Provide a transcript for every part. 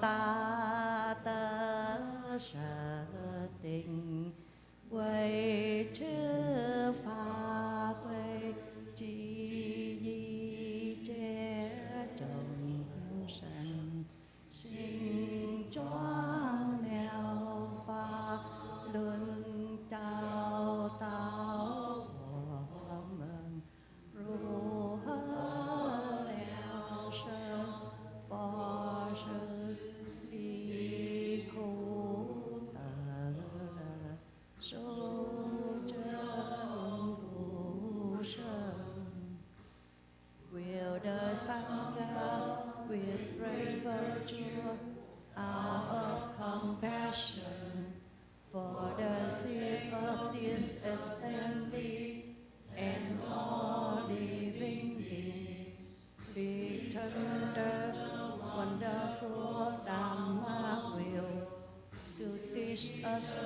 ta tơ sở tình quay chư pháp quay chi di chế trồng sanh sinh choáng nèo pha luân trao tao của mình ru hơ nèo sơn phò sư đi khu tờ số chân cụ sơn will the Sangha with great virtue out of compassion for the sake of this assembly and all living beings be tender wonderful Dharma will to teach us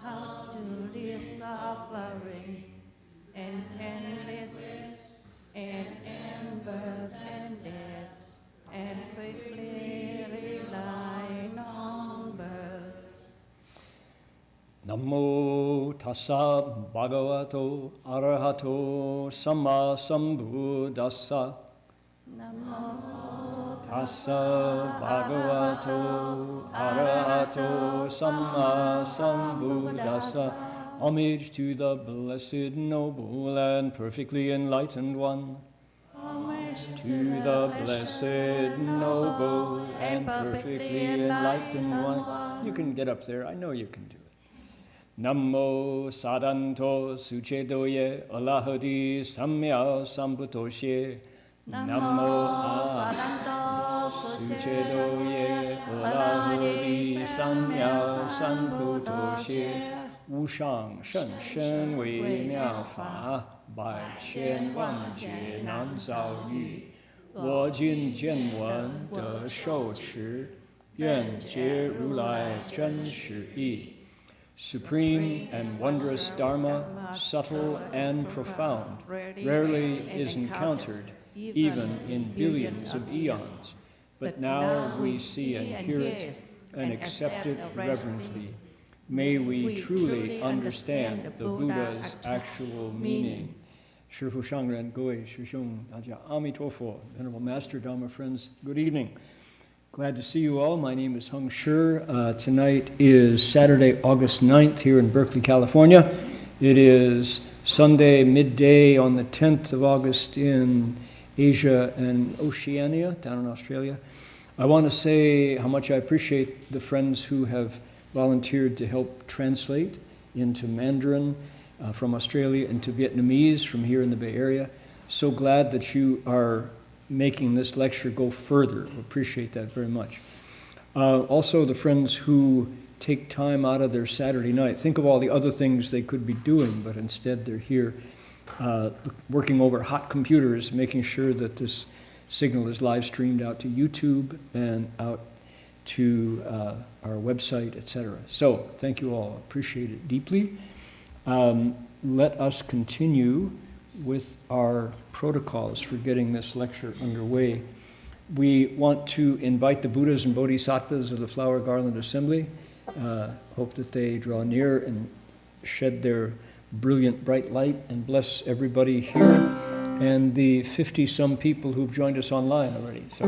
how to live suffering and endless and birth and death, and quickly rely on birth. Namo tassa bhagavato arahato samma sambuddhassa. Namo tassa bhagavato arahato samma sambuddhassa. Homage to the Blessed Noble and Perfectly Enlightened One. Homage to the Blessed Noble and Perfectly Enlightened One. You can get up there. I know you can do it. Namo Sadanto Suchedoye Alahadi Samya Sambuddhoshe. Namo Sadanto Suchedoye Alahadi Samya Sambuddhoshe. 无上甚深微妙法，百千万劫难遭遇。我今见闻得受持，愿解如来真实义。Supreme and wondrous Dharma, subtle and profound, rarely is encountered, even in billions of eons. But now we see and hear it and accept it reverently. May we truly understand the Buddha's actual meaning. 师父上人，各位师兄，大家阿弥陀佛。Venerable Master, Dharma friends, good evening. Glad to see you all. My name is Heng. Tonight is Saturday, August 9th here in Berkeley, California. It is Sunday midday on the 10th of August in Asia and Oceania, down in Australia. I want to say how much I appreciate the friends who have volunteered to help translate into Mandarin from Australia into Vietnamese from here in the Bay Area. So glad that you are making this lecture go further. Appreciate that very much. Also the friends who take time out of their Saturday night. Think of all the other things they could be doing, but instead they're here working over hot computers, making sure that this signal is live streamed out to YouTube and out to our website, etc. So, thank you all. Appreciate it deeply. Let us continue with our protocols for getting this lecture underway. We want to invite the Buddhas and Bodhisattvas of the Flower Garland Assembly. Hope that they draw near and shed their brilliant, bright light and bless everybody here and the 50-some people who've joined us online already. So.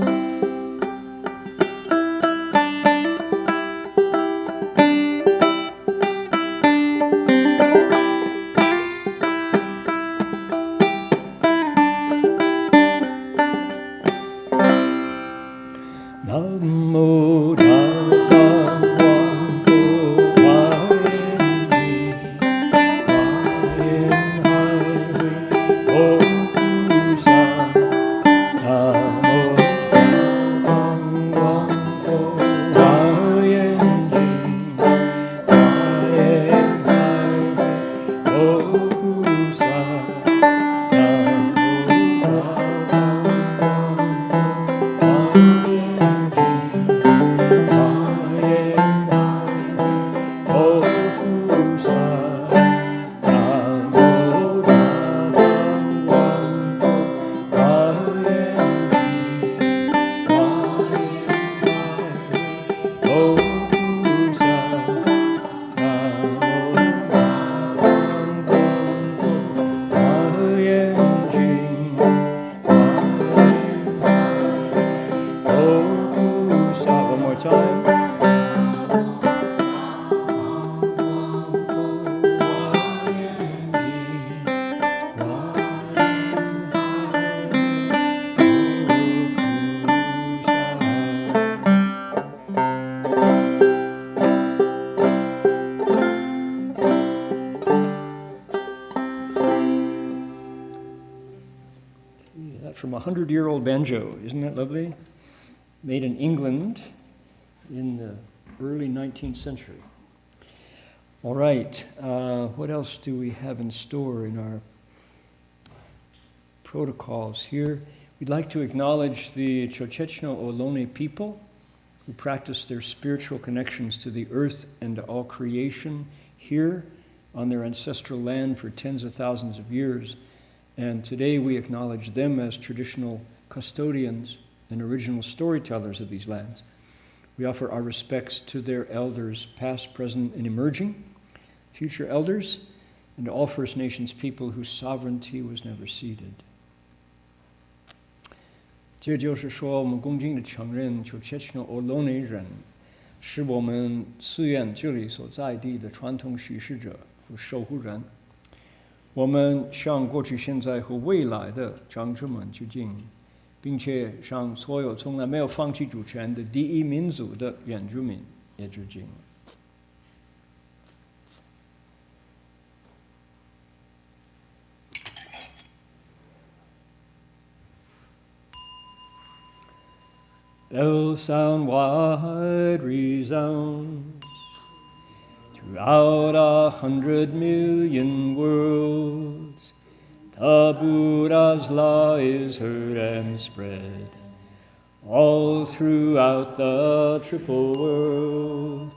more time. From a 100-year-old banjo. Isn't that lovely? Made in England in the early 19th century. All right, what else do we have in store in our protocols here? We'd like to acknowledge the Chochechno Ohlone people who practice their spiritual connections to the earth and to all creation here on their ancestral land for tens of thousands of years. And today we acknowledge them as traditional custodians and original storytellers of these lands. We offer our respects to their elders, past, present, and emerging, future elders, and to all First Nations people whose sovereignty was never ceded. 这就是说，我们恭敬地承认Chochechno Ohlone人是我们寺院这里所在地的传统叙事者和守护人。我们向过去、现在和未来的长者们致敬，并且向所有从来没有放弃主权的第一民族的原住民也致敬。Bell sound wide resounds throughout 100 million worlds. The Buddha's law is heard and spread all throughout the triple world.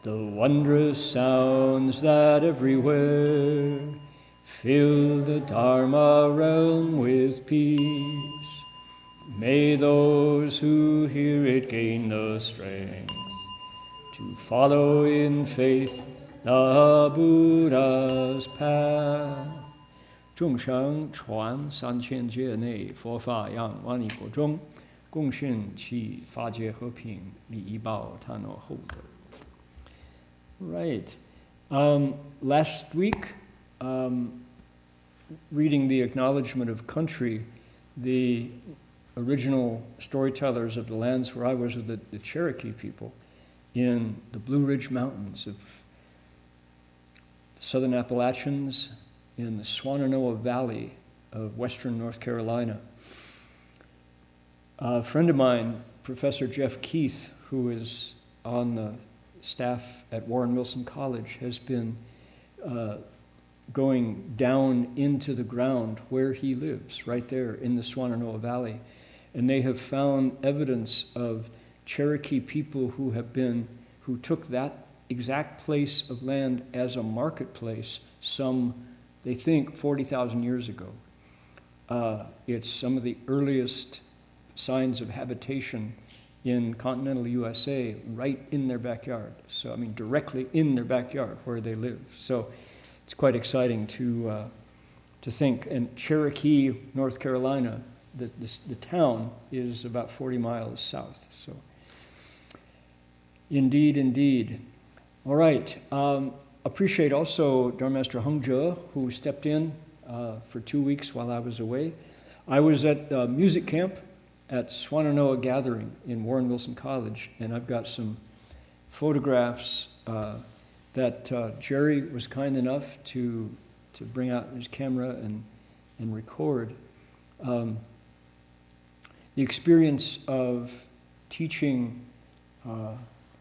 The wondrous sounds that everywhere fill the Dharma realm with peace. May those who hear it gain the strength to follow in faith the Buddha's path. 众生传3000界内，佛法让万亿国中，共训其法界和平，利益报他诺后德。Right. Last week, reading the acknowledgement of country, the original storytellers of the lands where I was were the Cherokee people in the Blue Ridge Mountains of the Southern Appalachians in the Shenandoah Valley of western North Carolina. A friend of mine, Professor Jeff Keith, who is on the staff at Warren Wilson College, has been going down into the ground where he lives, right there in the Shenandoah Valley. And they have found evidence of Cherokee people who took that exact place of land as a marketplace some, they think, 40,000 years ago. It's some of the earliest signs of habitation in continental USA right in their backyard. So, I mean, directly in their backyard where they live. So it's quite exciting to think. And Cherokee, North Carolina, the town is about 40 miles south. So, indeed, indeed. All right. Appreciate also Dharma Master Heng, who stepped in for 2 weeks while I was away. I was at music camp at Shenandoah Gathering in Warren Wilson College, and I've got some photographs that Jerry was kind enough to bring out his camera and record. The experience of teaching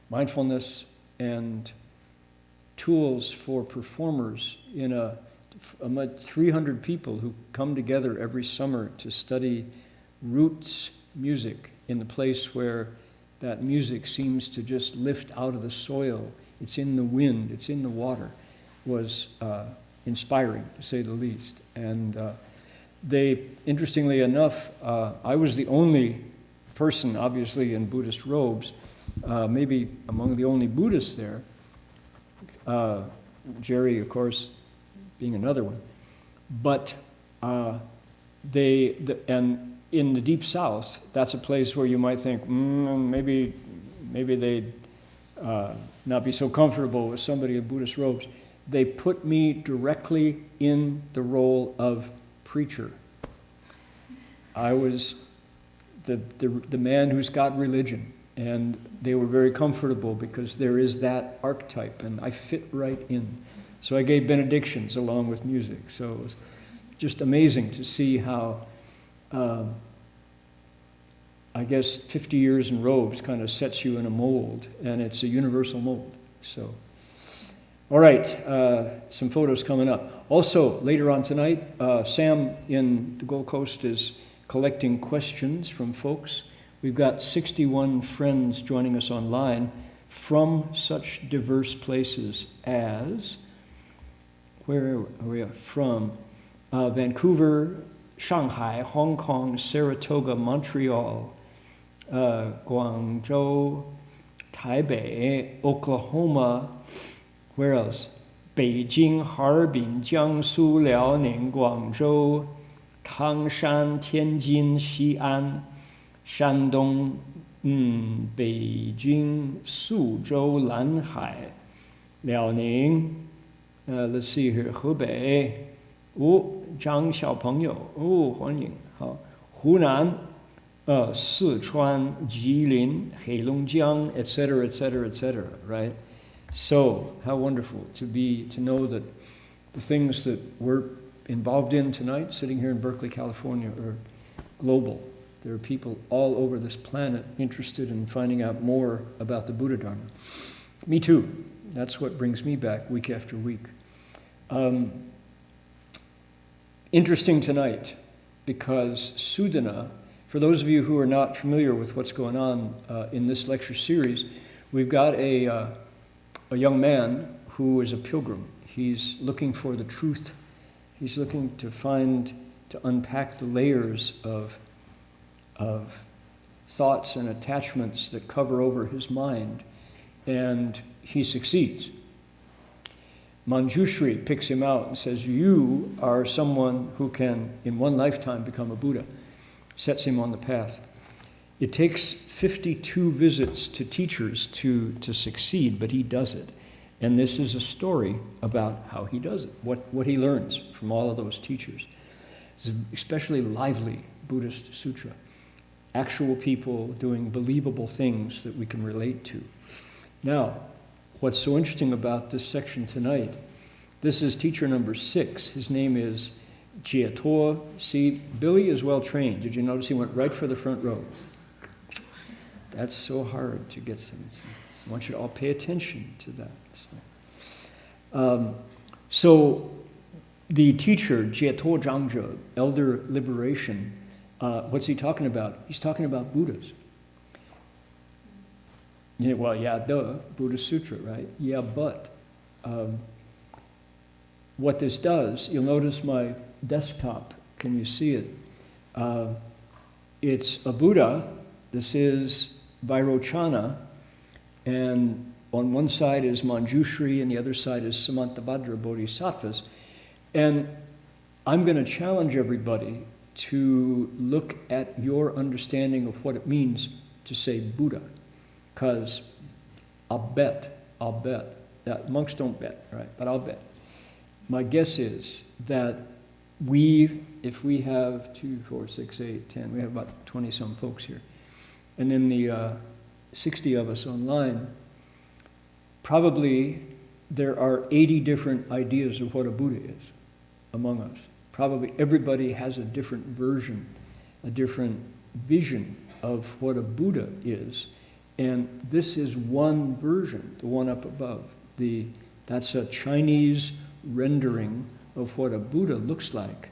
mindfulness and tools for performers in a 300 people who come together every summer to study roots music in the place where that music seems to just lift out of the soil. It's in the wind, it's in the water, was inspiring, to say the least. And they, interestingly enough, I was the only person, obviously, in Buddhist robes, maybe among the only Buddhists there. Jerry, of course, being another one. But and in the Deep South, that's a place where you might think, maybe maybe they'd not be so comfortable with somebody in Buddhist robes. They put me directly in the role of preacher. I was the man who's got religion, and they were very comfortable because there is that archetype, and I fit right in. So I gave benedictions along with music. So it was just amazing to see how, I guess 50 years in robes kind of sets you in a mold, and it's a universal mold. So, all right, some photos coming up. Also, later on tonight, Sam in the Gold Coast is collecting questions from folks. We've got 61 friends joining us online from such diverse places as, where are we from? Vancouver, Shanghai, Hong Kong, Saratoga, Montreal, Guangzhou, Taipei, Oklahoma, where else? Beijing, Harbin, Jiangsu, Liaoning, Guangzhou, Tangshan, Tianjin, Xi'an, Shandong, Beijing, Suzhou, Lanhai, Liaoning, let's see here, Hebei, 张小朋友，欢迎，好，湖南，四川、吉林、黑龙江 etc., etc., etc., right? So, how wonderful to know that the things that we're involved in tonight, sitting here in Berkeley, California, are global. There are people all over this planet interested in finding out more about the Buddha Dharma. Me too. That's what brings me back week after week. Interesting tonight, because Sudana, for those of you who are not familiar with what's going on in this lecture series, we've got a young man who is a pilgrim. He's looking for the truth. He's looking to unpack the layers of thoughts and attachments that cover over his mind, and he succeeds. Manjushri picks him out and says, you are someone who can, in one lifetime, become a Buddha. Sets him on the path. It takes 52 visits to teachers to succeed, but he does it. And this is a story about how he does it, what he learns from all of those teachers. It's an especially lively Buddhist sutra. Actual people doing believable things that we can relate to. Now, what's so interesting about this section tonight, this is teacher number 6. His name is Jieto. See, Billy is well trained. Did you notice he went right for the front row? That's so hard to get to. I want you to all pay attention to that. So the teacher, Jieto Zhangzhe, Elder Liberation, what's he talking about? He's talking about Buddhas. Yeah, well, yeah, duh, Buddhist Sutra, right? Yeah, but what this does, you'll notice my desktop, can you see it? It's a Buddha. This is Vairochana, and on one side is Manjushri, and the other side is Samantabhadra Bodhisattvas. And I'm going to challenge everybody to look at your understanding of what it means to say Buddha. Because I'll bet, that monks don't bet, right? But I'll bet. My guess is that if we have 2, 4, 6, 8, 10, we have about 20-some folks here, and then the 60 of us online, probably there are 80 different ideas of what a Buddha is among us. Probably everybody has a different version, a different vision of what a Buddha is. And this is one version, the one up above. That's a Chinese rendering of what a Buddha looks like.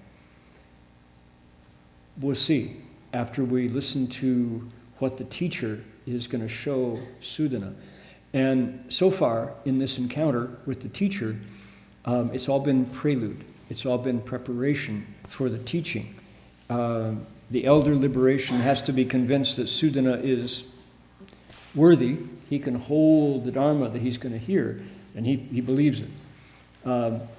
We'll see after we listen to what the teacher is going to show Sudana. And so far in this encounter with the teacher, it's all been prelude. It's all been preparation for the teaching. The elder liberation has to be convinced that Sudana is worthy. He can hold the Dharma that he's going to hear, and he believes it.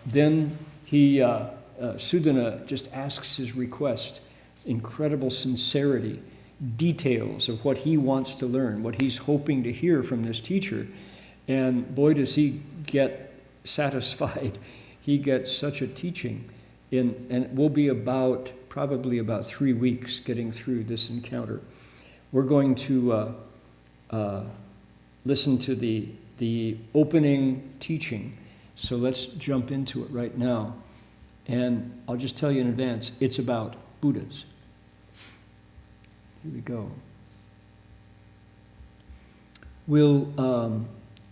Then Sudana just asks his request, incredible sincerity, details of what he wants to learn, what he's hoping to hear from this teacher. And boy, does he get satisfied. He gets such a teaching. And it will be probably about 3 weeks getting through this encounter. We're going to listen to the opening teaching. So let's jump into it right now. And I'll just tell you in advance, it's about Buddhas. Here we go. We'll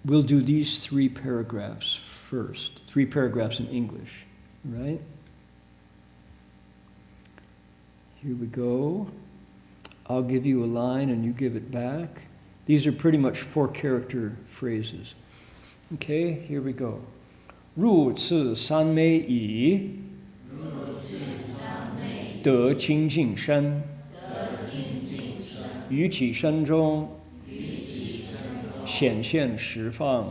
do these 3 paragraphs first. 3 paragraphs in English, right? Here we go. I'll give you a line and you give it back. These are pretty much 4-character phrases. Okay, here we go. 入次三昧已，得清净身，于己身中显现十方，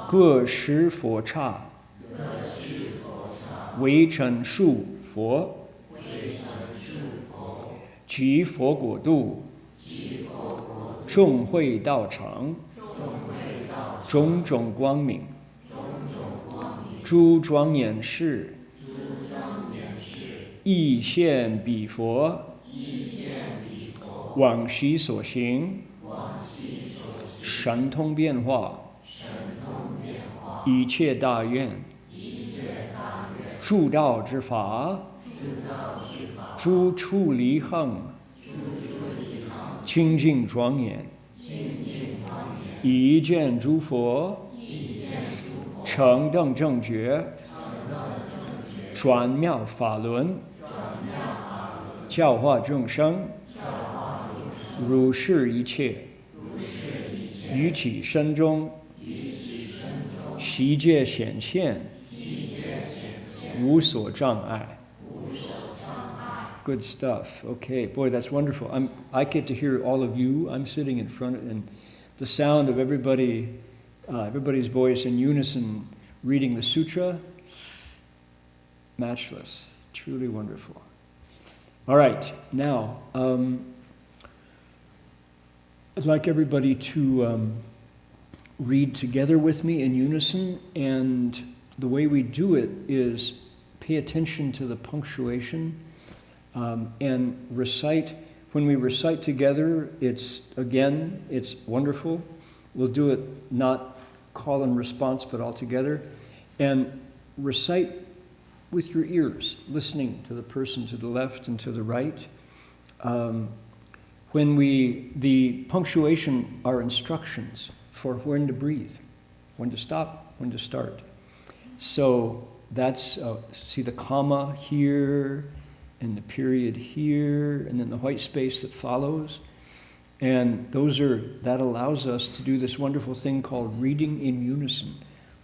各施佛刹，为成数佛，即佛国度，众会道场，种种光明，诸庄严事，亦现彼佛，往昔所行，神通变化，一切大愿，诸道之法，诸处离横，清净庄严，一见诸佛，成等正觉，转妙法轮，教化众生，如是一切，于己身中，悉皆显现，无所障碍。Good stuff. Okay, boy, that's wonderful. I get to hear all of you. I'm sitting in front, and the sound of everybody's voice in unison reading the sutra, matchless, truly wonderful. All right, now I'd like everybody to read together with me in unison, and the way we do it is pay attention to the punctuation. And recite. When we recite together, it's wonderful. We'll do it not call and response, but all together. And recite with your ears, listening to the person to the left and to the right. The punctuation are instructions for when to breathe, when to stop, when to start. So that's, see the comma here, and the period here, and then the white space that follows. And that allows us to do this wonderful thing called reading in unison,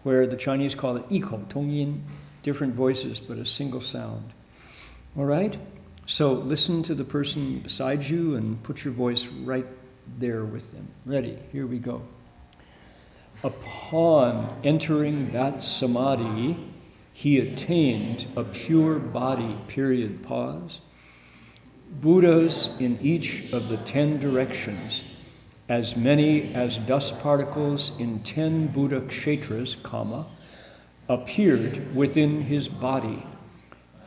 where the Chinese call it 异口同音, different voices, but a single sound. All right? So listen to the person beside you and put your voice right there with them. Ready? Here we go. Upon entering that samadhi, he attained a pure body, period, pause. Buddhas in each of the 10 directions, as many as dust particles in 10 Buddha kshetras, comma, appeared within his body,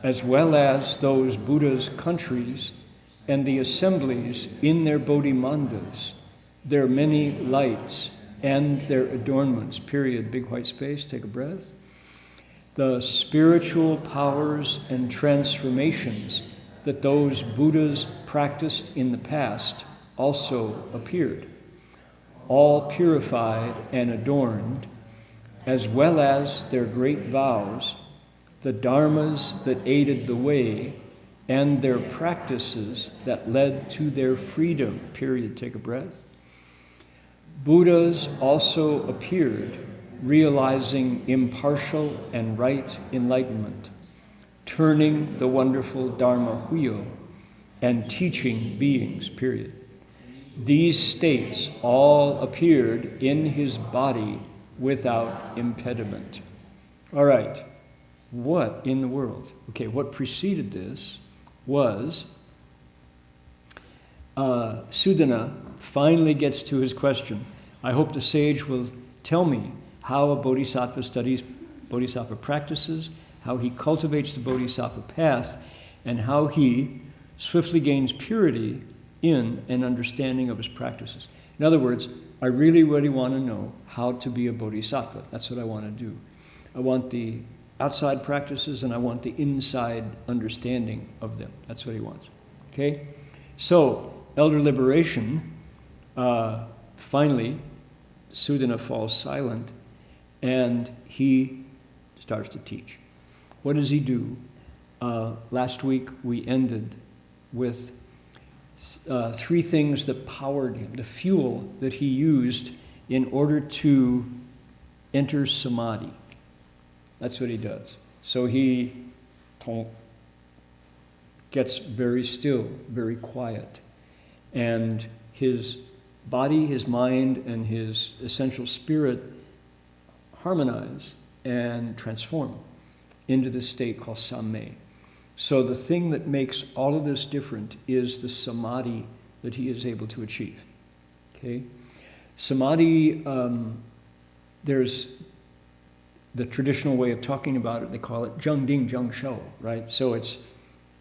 as well as those Buddhas' countries and the assemblies in their bodhimandals, their many lights and their adornments, period, big white space, take a breath. The spiritual powers and transformations that those Buddhas practiced in the past also appeared, all purified and adorned, as well as their great vows, the dharmas that aided the way, and their practices that led to their freedom, period, take a breath. Buddhas also appeared, realizing impartial and right enlightenment, turning the wonderful Dharma wheel, and teaching beings, period. These states all appeared in his body without impediment. All right, what in the world? Okay, what preceded this was Sudana finally gets to his question. I hope the sage will tell me how a bodhisattva studies bodhisattva practices, how he cultivates the bodhisattva path, and how he swiftly gains purity in an understanding of his practices. In other words, I really, really want to know how to be a bodhisattva. That's what I want to do. I want the outside practices and I want the inside understanding of them. That's what he wants. Okay? So, elder liberation, finally, Sudana falls silent and he starts to teach. What does he do? Last week we ended with 3 things that powered him, the fuel that he used in order to enter samadhi. That's what he does. So he gets very still, very quiet, and his body, his mind, and his essential spirit harmonize and transform into this state called samme. So the thing that makes all of this different is the samadhi that he is able to achieve. Okay? Samadhi, there's the traditional way of talking about it, they call it zheng ding zheng shou, right? So it's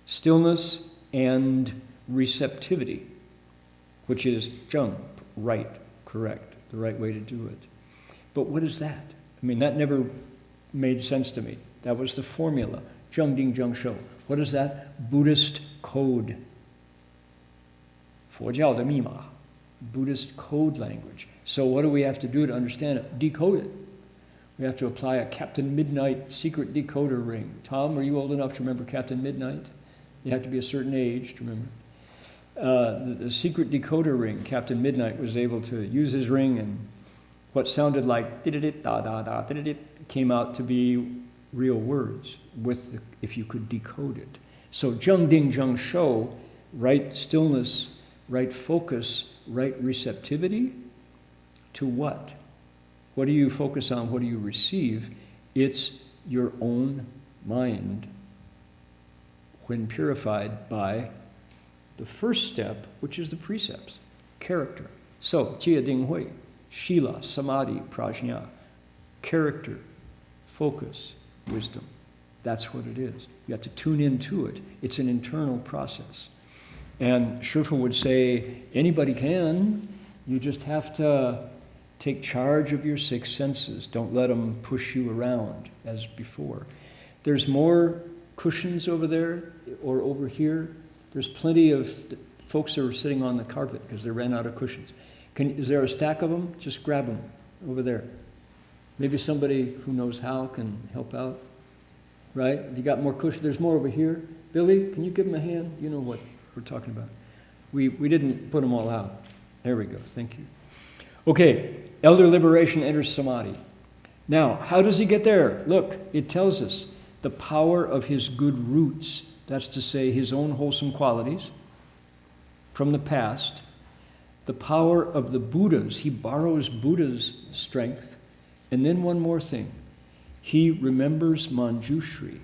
stillness and receptivity, which is zheng, right, correct, the right way to do it. But what is that? I mean, that never made sense to me. That was the formula, zheng ding zheng shou. What is that? Buddhist code. 佛教的密码, Buddhist code language. So what do we have to do to understand it? Decode it. We have to apply a Captain Midnight secret decoder ring. Tom, are you old enough to remember Captain Midnight? You have to be a certain age to remember. The secret decoder ring, Captain Midnight was able to use his ring, and what sounded like did-it-it, da-da-da, did-it-it, came out to be real words if you could decode it. So zheng ding zheng shou, right stillness, right focus, right receptivity, to what? What do you focus on? What do you receive? It's your own mind when purified by the first step, which is the precepts, character. So, jie ding hui, shila, samadhi, prajna, character, focus, wisdom. That's what it is. You have to tune into it. It's an internal process. And Shifu would say, anybody can. You just have to take charge of your 6 senses. Don't let them push you around as before. There's more cushions over there or over here. There's plenty of folks that are sitting on the carpet because they ran out of cushions. Is there a stack of them? Just grab them over there. Maybe somebody who knows how can help out. Right? You got more cushions. There's more over here. Billy, can you give them a hand? You know what we're talking about. We didn't put them all out. There we go. Thank you. Okay. Elder liberation enters samadhi. Now, how does he get there? Look, it tells us the power of his good roots, that's to say his own wholesome qualities from the past, the power of the Buddhas. He borrows Buddha's strength. And then one more thing. He remembers Manjushri,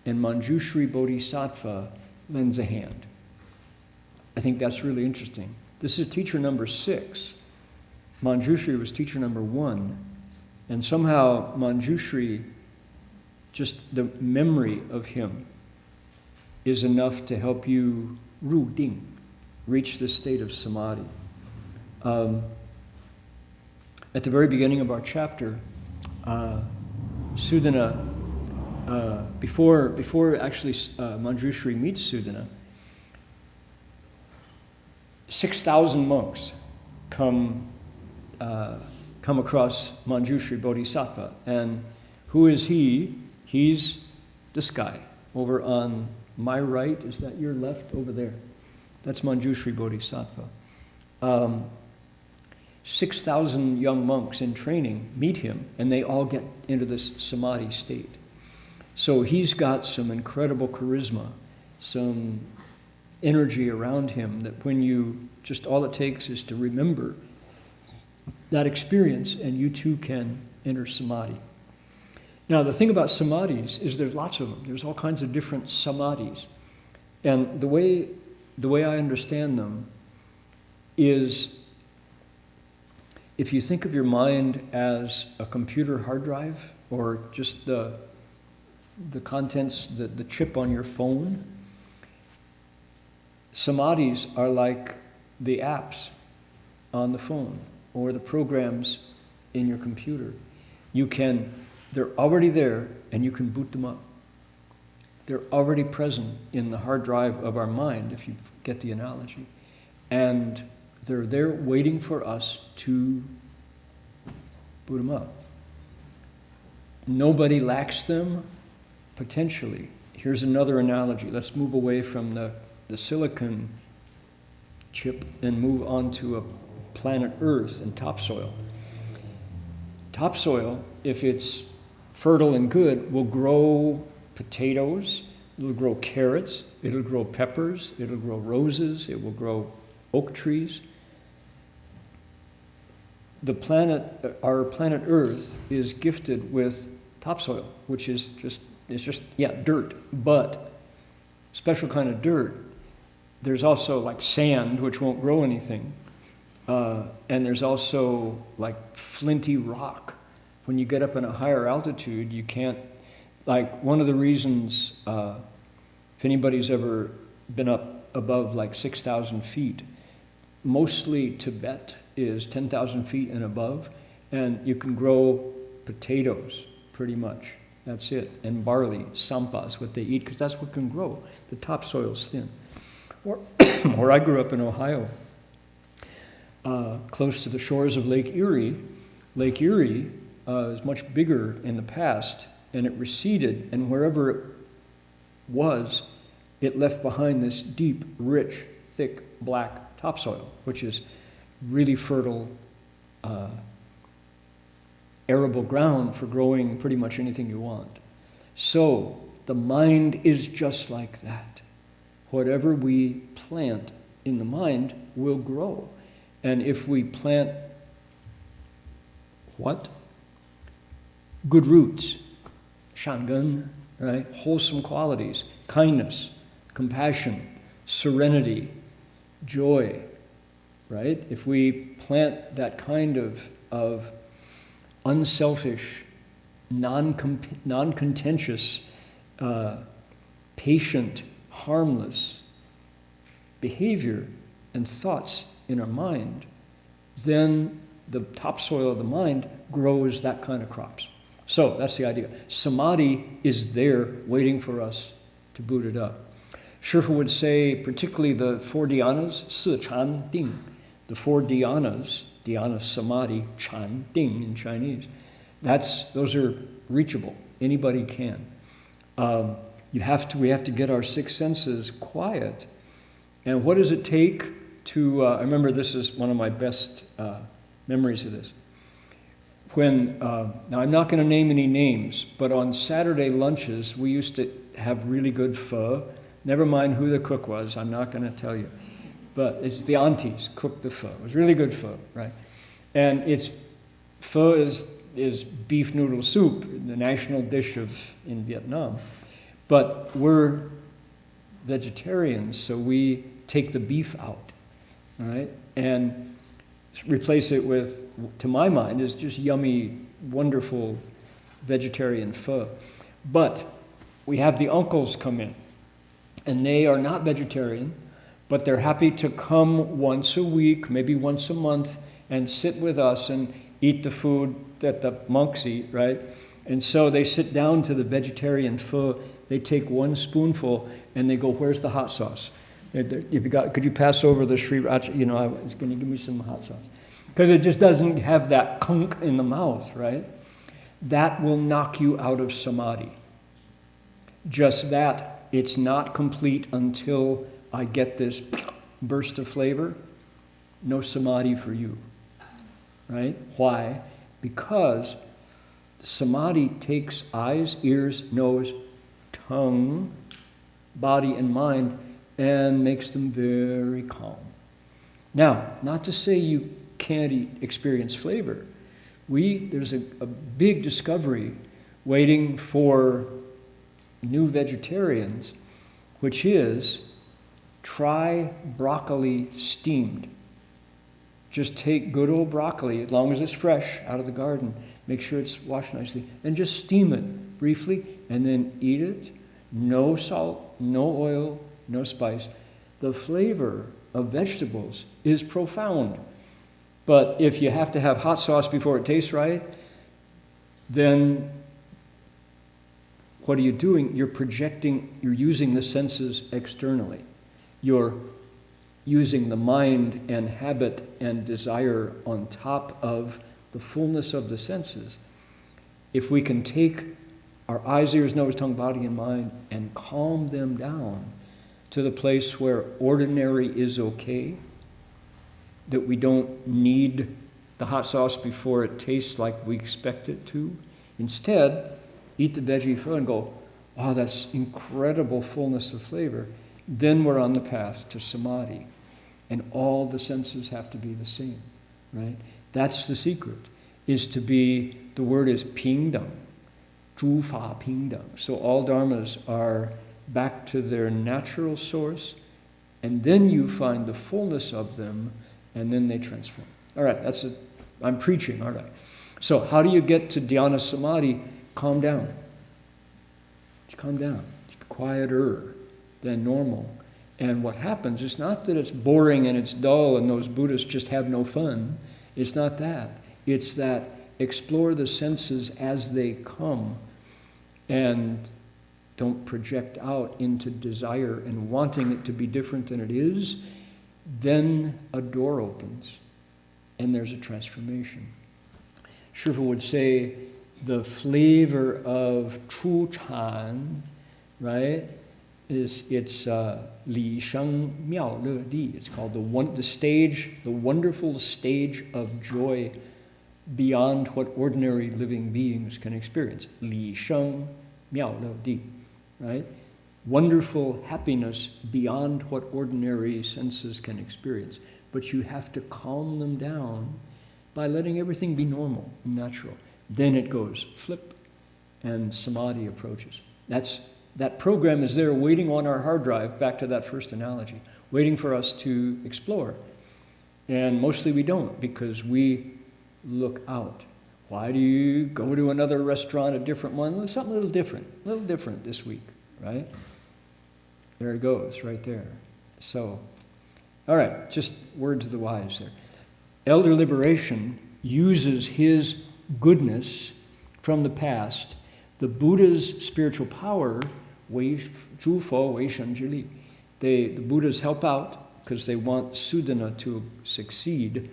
and Manjushri Bodhisattva lends a hand. I think that's really interesting. This is teacher number 6. Manjushri was teacher number 1, and somehow Manjushri, just the memory of him is enough to help you ru ding, reach the state of samadhi. At the very beginning of our chapter, Sudana, before actually Manjushri meets Sudana, 6,000 monks come across Manjushri Bodhisattva. And who is he? He's this guy over on my right. Is that your left over there? That's Manjushri Bodhisattva. 6,000 young monks in training meet him, and they all get into this samadhi state. So he's got some incredible charisma, some energy around him that when you, just all it takes is to remember that experience, and you too can enter samadhi. Now, the thing about samadhis is there's lots of them. There's all kinds of different samadhis. And the way I understand them is, if you think of your mind as a computer hard drive, or just the contents, the chip on your phone, samadhis are like the apps on the phone or the programs in your computer. They're already there and you can boot them up. They're already present in the hard drive of our mind, if you get the analogy. And they're there waiting for us to boot them up. Nobody lacks them, potentially. Here's another analogy. Let's move away from the silicon chip and move on to a planet Earth and topsoil. Topsoil, if it's fertile and good, will grow potatoes, it'll grow carrots, it'll grow peppers, it'll grow roses, it will grow oak trees. Our planet Earth is gifted with topsoil, which is just dirt, but special kind of dirt. There's also like sand, which won't grow anything. And there's also like flinty rock. When you get up in a higher altitude, you can't, like one of the reasons, if anybody's ever been up above like 6,000 feet, mostly Tibet is 10,000 feet and above, and you can grow potatoes pretty much. That's it. And barley, sampas, what they eat, because that's what can grow. The topsoil's thin. Where I grew up in Ohio, close to the shores of Lake Erie. Lake Erie is much bigger in the past, and it receded, and wherever it was, it left behind this deep, rich, thick, black topsoil, which is really fertile, arable ground for growing pretty much anything you want. So the mind is just like that. Whatever we plant in the mind will grow. And if we plant what? Good roots, shangan, right? Wholesome qualities, kindness, compassion, serenity, joy, right? If we plant that kind of unselfish, non-contentious, patient, harmless behavior and thoughts in our mind, then the topsoil of the mind grows that kind of crops. So that's the idea. Samadhi is there waiting for us to boot it up. Shifu would say, particularly the four dhyanas, Si Chan Ding, the four dhyanas, dhyana samadhi, Chan Ding in Chinese, those are reachable. Anybody can. We have to get our six senses quiet. And what does it take to, I remember this is one of my best memories of this. Now I'm not going to name any names, but on Saturday lunches, we used to have really good pho. Never mind who the cook was, I'm not going to tell you. But it's the aunties cooked the pho. It was really good pho, right? And pho is beef noodle soup, the national dish in Vietnam. But we're vegetarians, so we take the beef out, all right? And replace it with, to my mind, is just yummy, wonderful vegetarian pho. But we have the uncles come in, and they are not vegetarian, but they're happy to come once a week, maybe once a month, and sit with us and eat the food that the monks eat, right? And so they sit down to the vegetarian pho, they take one spoonful, and they go, "Where's the hot sauce? Could you pass over the sriracha? Can you give me some hot sauce?" Because it just doesn't have that kunk in the mouth, right? That will knock you out of samadhi. Just that, it's not complete until I get this burst of flavor. No samadhi for you, right? Why? Because samadhi takes eyes, ears, nose, tongue, body, and mind, and makes them very calm. Now, not to say you can't experience flavor. There's a big discovery waiting for new vegetarians, which is try broccoli steamed. Just take good old broccoli, as long as it's fresh out of the garden. Make sure it's washed nicely. And just steam it briefly, and then eat it. No salt, no oil, no spice. The flavor of vegetables is profound. But if you have to have hot sauce before it tastes right, then what are you doing? You're projecting, you're using the senses externally. You're using the mind and habit and desire on top of the fullness of the senses. If we can take our eyes, ears, nose, tongue, body, and mind and calm them down to the place where ordinary is okay, that we don't need the hot sauce before it tastes like we expect it to. Instead, eat the veggie pho and go, wow, that's incredible fullness of flavor. Then we're on the path to samadhi. And all the senses have to be the same, right? That's the secret, is to be, the word is pingdang, zhu fa pingdang. So all dharmas are back to their natural source, and then you find the fullness of them, and then they transform. All right, I'm preaching, aren't I? So how do you get to dhyana samadhi? Calm down. Just calm down. Just quieter than normal. And what happens is not that it's boring and it's dull and those Buddhists just have no fun. It's not that. It's that explore the senses as they come and don't project out into desire and wanting it to be different than it is. Then a door opens and there's a transformation. Shifu would say the flavor of Chu Chan, right? It's Li Sheng Miao Le Di. It's called the wonderful stage of joy beyond what ordinary living beings can experience. Li Sheng Miao Le Di, right? Wonderful happiness beyond what ordinary senses can experience. But you have to calm them down by letting everything be normal and natural. Then it goes flip, and samadhi approaches. That program is there waiting on our hard drive, back to that first analogy, waiting for us to explore. And mostly we don't, because we look out. Why do you go to another restaurant, a different one? Something a little different this week, right? There it goes, right there. So, all right, just word to the wise there. Elder Liberation uses his goodness from the past, the Buddha's spiritual power, the Buddhas help out because they want Sudana to succeed,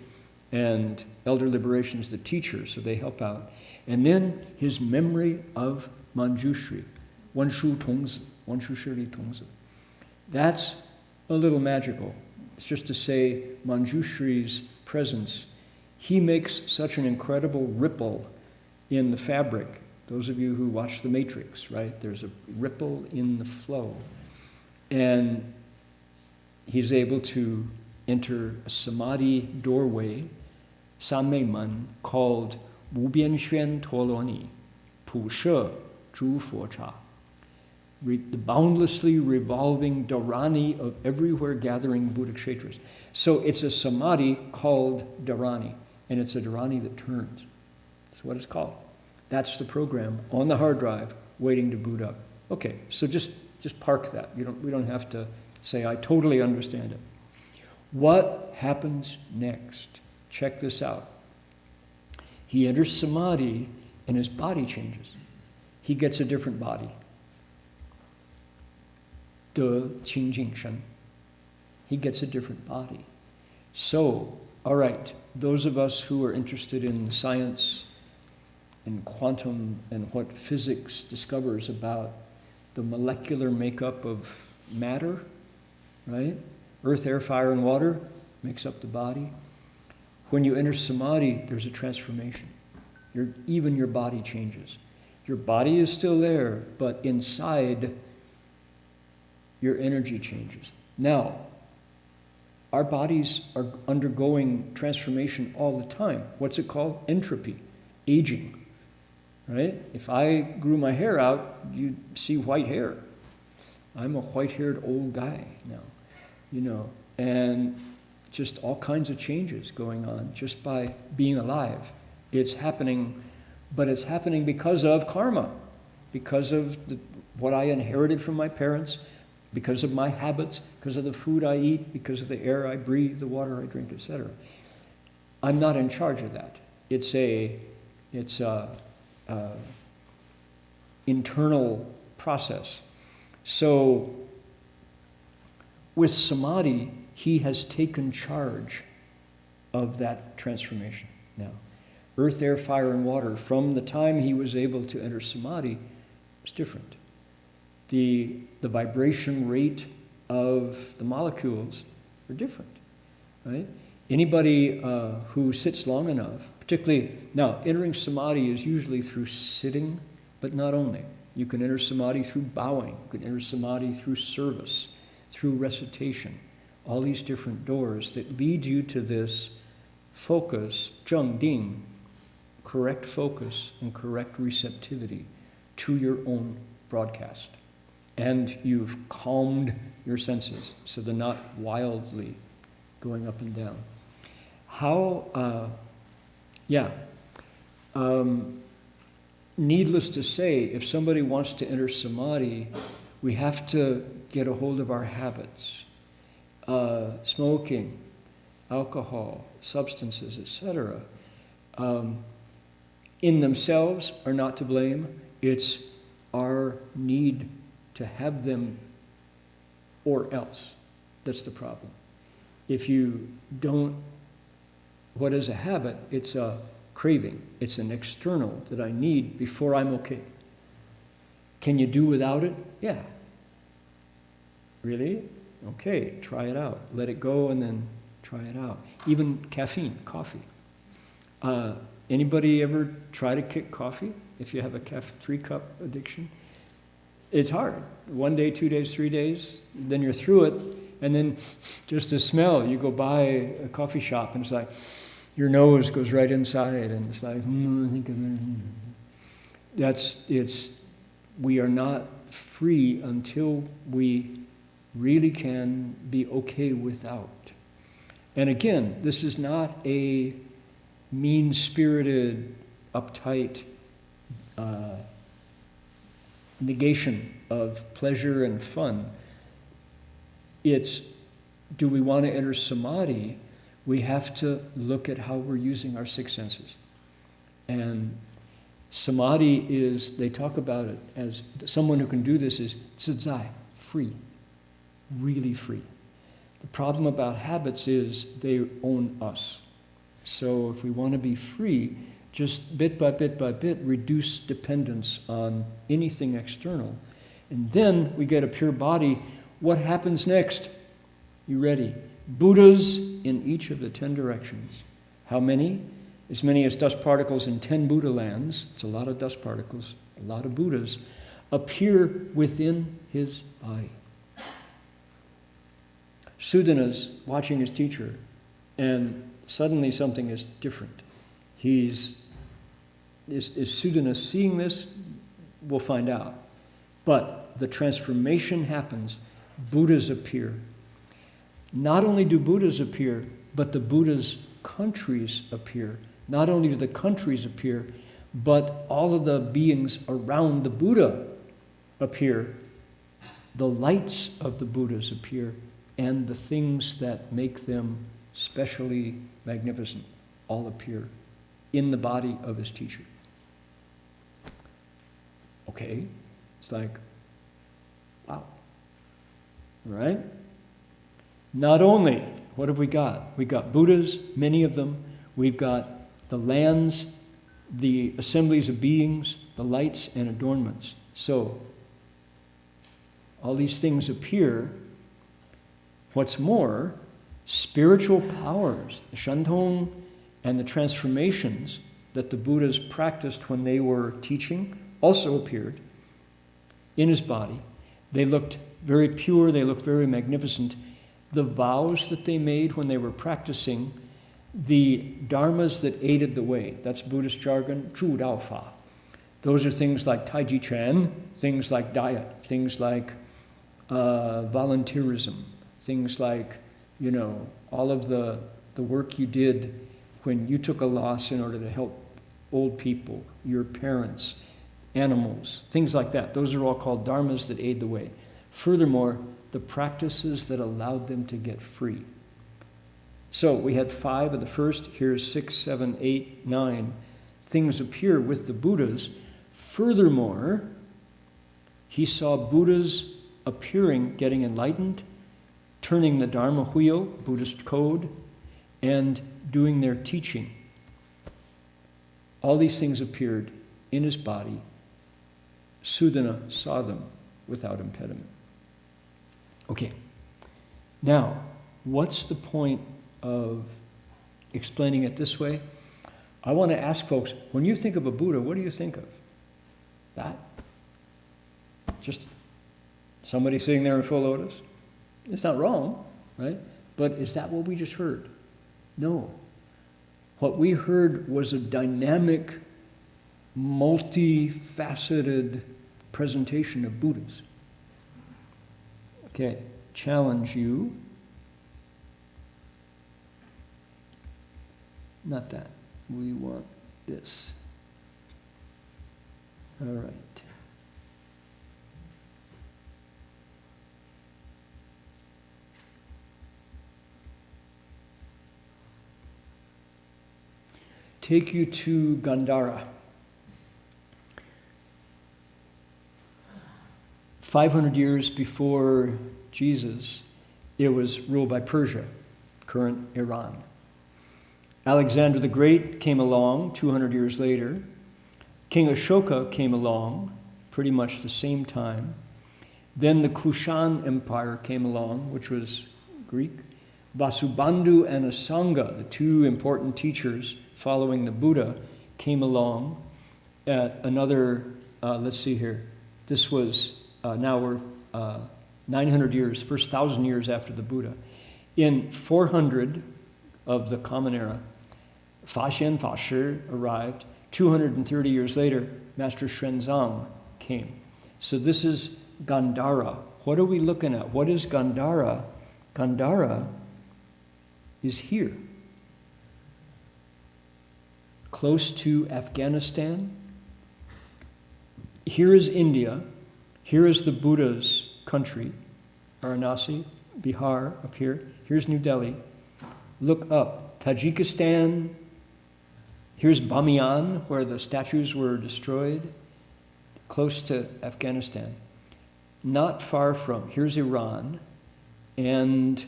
and Elder Liberation is the teacher, so they help out. And then his memory of Manjushri, Wanshu Shiri Tongzi. That's a little magical. It's just to say Manjushri's presence. He makes such an incredible ripple in the fabric. Those of you who watch The Matrix, right? There's a ripple in the flow. And he's able to enter a samadhi doorway, Sanmei Man, called Wu Bian Xuan Tuoloni, Pu She Zhu Fo Cha. The boundlessly revolving Dharani of everywhere gathering Buddha Kshetras. So it's a samadhi called Dharani, and it's a Dharani that turns. That's what it's called. That's the program on the hard drive waiting to boot up. Okay, so just park that. We don't have to say, I totally understand it. What happens next? Check this out. He enters samadhi and his body changes. He gets a different body. De Qing Jing Shen. He gets a different body. So, all right, those of us who are interested in science and quantum and what physics discovers about the molecular makeup of matter, right? Earth, air, fire, and water makes up the body. When you enter samadhi, there's a transformation. Even your body changes. Your body is still there, but inside, your energy changes. Now, our bodies are undergoing transformation all the time. What's it called? Entropy, aging. Right? If I grew my hair out, you'd see white hair. I'm a white-haired old guy now, and just all kinds of changes going on just by being alive. It's happening, but it's happening because of karma, because of what I inherited from my parents, because of my habits, because of the food I eat, because of the air I breathe, the water I drink, etc. I'm not in charge of that. It's a internal process. So with samadhi, he has taken charge of that transformation now. Earth, air, fire, and water, from the time he was able to enter samadhi, was different. The vibration rate of the molecules are different, right? Anybody who sits long enough, particularly, now entering samadhi is usually through sitting, but not only. You can enter samadhi through bowing, you can enter samadhi through service, through recitation, all these different doors that lead you to this focus, zheng ding, correct focus and correct receptivity to your own broadcast. And you've calmed your senses so they're not wildly going up and down. Needless to say, if somebody wants to enter samadhi, we have to get a hold of our habits. Smoking, alcohol, substances, etc. In themselves are not to blame. It's our need to have them or else. That's the problem. If you don't, what is a habit? It's a craving. It's an external that I need before I'm okay. Can you do without it? Yeah. Really? Okay, try it out. Let it go and then try it out. Even caffeine, coffee. Anybody ever try to kick coffee if you have a 3-cup addiction? It's hard. 1 day, 2 days, 3 days, then you're through it, and then just the smell, you go by a coffee shop and it's like, your nose goes right inside and it's like, I think of it. We are not free until we really can be okay without. And again, this is not a mean-spirited, uptight negation of pleasure and fun. It's, do we want to enter samadhi? We have to look at how we're using our 6 senses. And samadhi is, they talk about it as, someone who can do this is zizai, free, really free. The problem about habits is they own us. So if we want to be free, just bit by bit by bit, reduce dependence on anything external. And then we get a pure body. What happens next? You ready? Buddhas in each of the 10 directions. How many? As many as dust particles in 10 Buddha lands. It's a lot of dust particles, a lot of Buddhas, appear within his body. Sudana's watching his teacher, and suddenly something is different. Is Sudana seeing this? We'll find out. But the transformation happens. Buddhas appear. Not only do Buddhas appear, but the Buddha's countries appear. Not only do the countries appear, but all of the beings around the Buddha appear. The lights of the Buddhas appear, and the things that make them specially magnificent all appear in the body of his teacher. Okay, it's like, wow, right? Not only, what have we got? We've got Buddhas, many of them. We've got the lands, the assemblies of beings, the lights and adornments. So, all these things appear. What's more, spiritual powers, the Shantong and the transformations that the Buddhas practiced when they were teaching also appeared in his body. They looked very pure, they looked very magnificent. The vows that they made when they were practicing, the dharmas that aided the way, that's Buddhist jargon, zhu dao fa. Those are things like taiji chuan, things like diet, things like volunteerism, things like all of the work you did when you took a loss in order to help old people, your parents, animals, things like that. Those are all called dharmas that aid the way. Furthermore, the practices that allowed them to get free. So we had 5 of the first, here's 6, 7, 8, 9 things appear with the Buddhas. Furthermore, he saw Buddhas appearing, getting enlightened, turning the Dharma wheel, Buddhist code, and doing their teaching. All these things appeared in his body. Sudana saw them without impediment. Okay, now, what's the point of explaining it this way? I want to ask folks, when you think of a Buddha, what do you think of? That? Just somebody sitting there in full lotus? It's not wrong, right? But is that what we just heard? No. What we heard was a dynamic, multifaceted presentation of Buddhas. Okay, challenge you. Not that. We want this. All right. Take you to Gandhara. 500 years before Jesus, it was ruled by Persia, current Iran. Alexander the Great came along 200 years later. King Ashoka came along pretty much the same time. Then the Kushan Empire came along, which was Greek. Vasubandhu and Asanga, the 2 important teachers following the Buddha, came along at another, let's see here, this was, now we're 900 years, first 1,000 years after the Buddha. In 400 of the Common Era, Faxian Fashi arrived. 230 years later, Master Xuanzang came. So this is Gandhara. What are we looking at? What is Gandhara? Gandhara is here, close to Afghanistan. Here is India. Here is the Buddha's country, Varanasi, Bihar, up here. Here's New Delhi. Look up, Tajikistan. Here's Bamiyan, where the statues were destroyed, close to Afghanistan. Not far from, here's Iran, and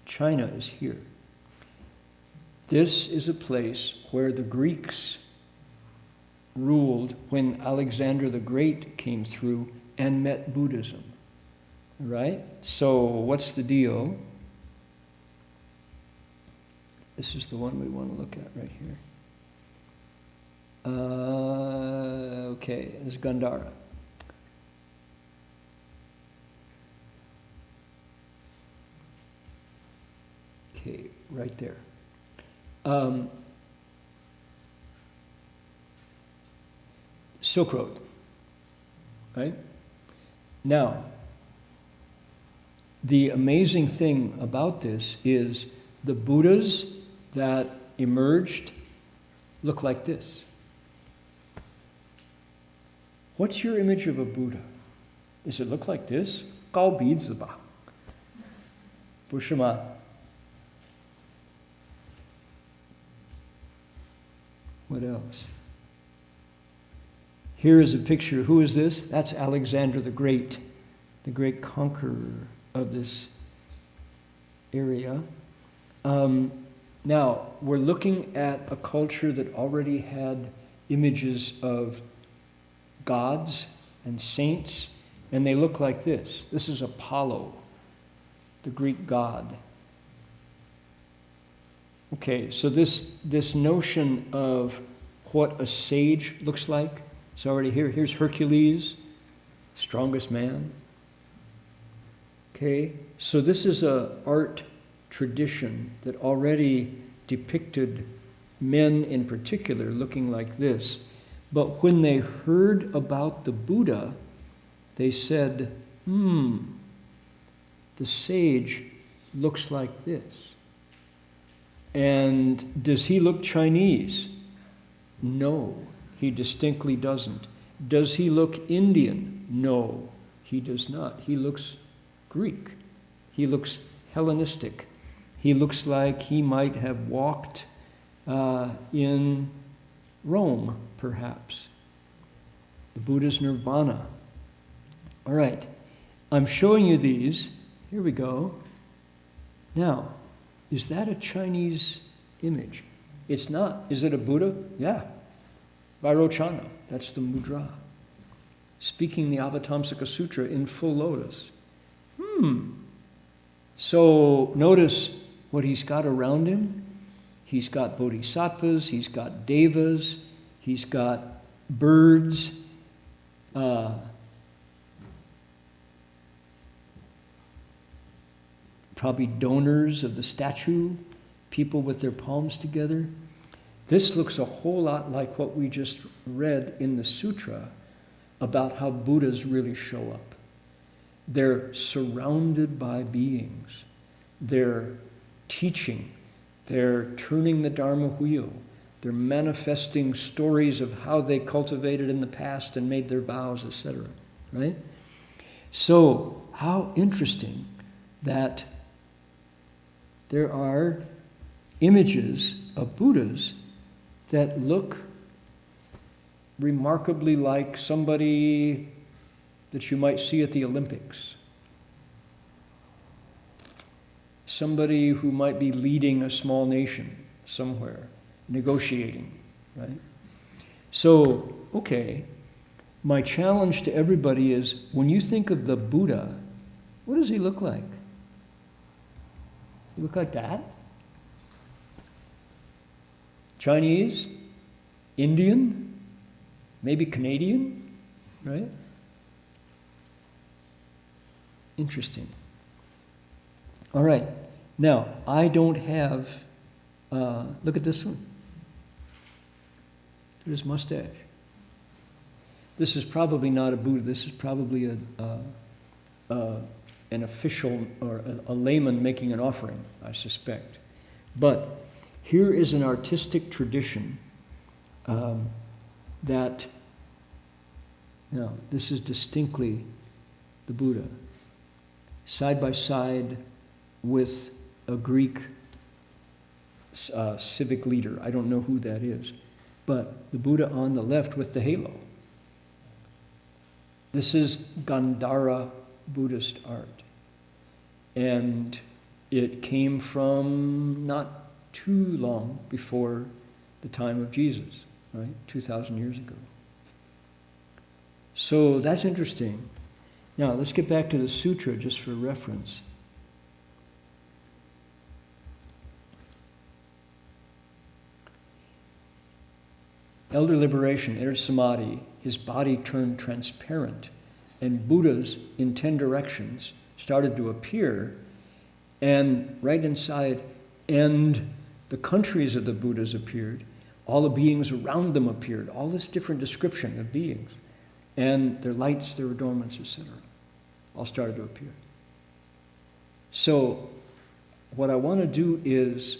China is here. This is a place where the Greeks ruled when Alexander the Great came through and met Buddhism. Right? So what's the deal? This is the one we want to look at right here. Okay, this is Gandhara. Okay, right there. Silk Road, right? Now, the amazing thing about this is the Buddhas that emerged look like this. What's your image of a Buddha? Does it look like this? 高鼻子吧？不是吗？ What else? Here is a picture. Who is this? That's Alexander the great conqueror of this area. Now, we're looking at a culture that already had images of gods and saints, and they look like this. This is Apollo, the Greek god. Okay, so this notion of what a sage looks like is already here. Here's Hercules, strongest man. Okay, so this is an art tradition that already depicted men in particular looking like this. But when they heard about the Buddha, they said, the sage looks like this. And does he look Chinese? No, he distinctly doesn't. Does he look Indian? No, he does not. He looks Greek. He looks Hellenistic. He looks like he might have walked in Rome, perhaps. The Buddha's nirvana. All right, I'm showing you these. Here we go. Now, is that a Chinese image? It's not. Is it a Buddha? Yeah. Vairochana, that's the mudra. Speaking the Avatamsaka Sutra in full lotus. So notice what he's got around him. He's got bodhisattvas, he's got devas, he's got birds, probably donors of the statue, people with their palms together. This looks a whole lot like what we just read in the sutra about how Buddhas really show up. They're surrounded by beings. They're teaching. They're turning the Dharma wheel. They're manifesting stories of how they cultivated in the past and made their vows, etc. Right? So, how interesting that there are images of Buddhas that look remarkably like somebody that you might see at the Olympics. Somebody who might be leading a small nation somewhere, negotiating, right? So, okay, my challenge to everybody is, when you think of the Buddha, what does he look like? He look like that? Chinese? Indian? Maybe Canadian? Right? Interesting. All right. Now, I don't have, look at this one. Look at his mustache. This is probably not a Buddha. This is probably an official or a layman making an offering, I suspect. But here is an artistic tradition that, no, this is distinctly the Buddha, side by side with a Greek civic leader. I don't know who that is, but the Buddha on the left with the halo. This is Gandhara Buddhist art. And it came from not too long before the time of Jesus, right? 2,000 years ago. So that's interesting. Now, let's get back to the sutra just for reference. Elder liberation, entered samadhi, his body turned transparent, and Buddhas in 10 directions started to appear, and right inside, and the countries of the Buddhas appeared, all the beings around them appeared, all this different description of beings, and their lights, their adornments, etc., all started to appear. So what I want to do is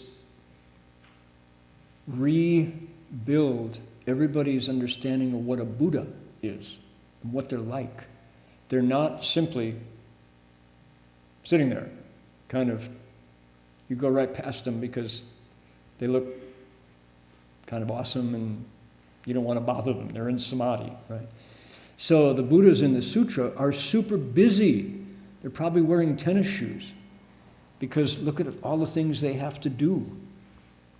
rebuild everybody's understanding of what a Buddha is and what they're like. They're not simply sitting there, kind of, you go right past them because they look kind of awesome and you don't want to bother them. They're in samadhi, right? So the Buddhas in the sutra are super busy. They're probably wearing tennis shoes because look at all the things they have to do.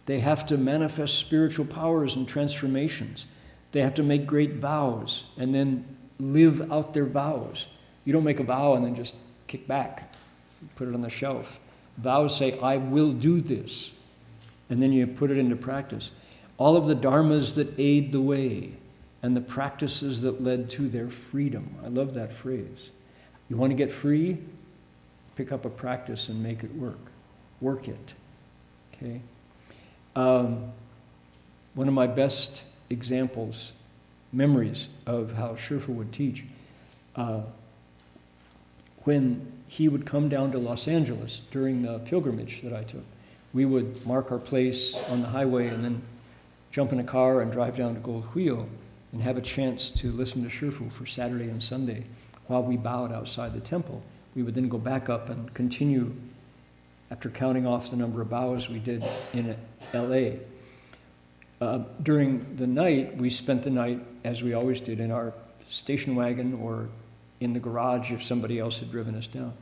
They have to manifest spiritual powers and transformations. They have to make great vows and then live out their vows. You don't make a vow and then just kick back, put it on the shelf. Vows say, I will do this. And then you put it into practice. All of the dharmas that aid the way and the practices that led to their freedom. I love that phrase. You want to get free? Pick up a practice and make it work. Work it. Okay? One of my best examples, memories of how Shifu would teach. when he would come down to Los Angeles during the pilgrimage that I took, we would mark our place on the highway and then jump in a car and drive down to Gold Wheel and have a chance to listen to Shifu for Saturday and Sunday while we bowed outside the temple. We would then go back up and continue after counting off the number of bows we did in LA. During the night, we spent the night, as we always did, in our station wagon or in the garage if somebody else had driven us down.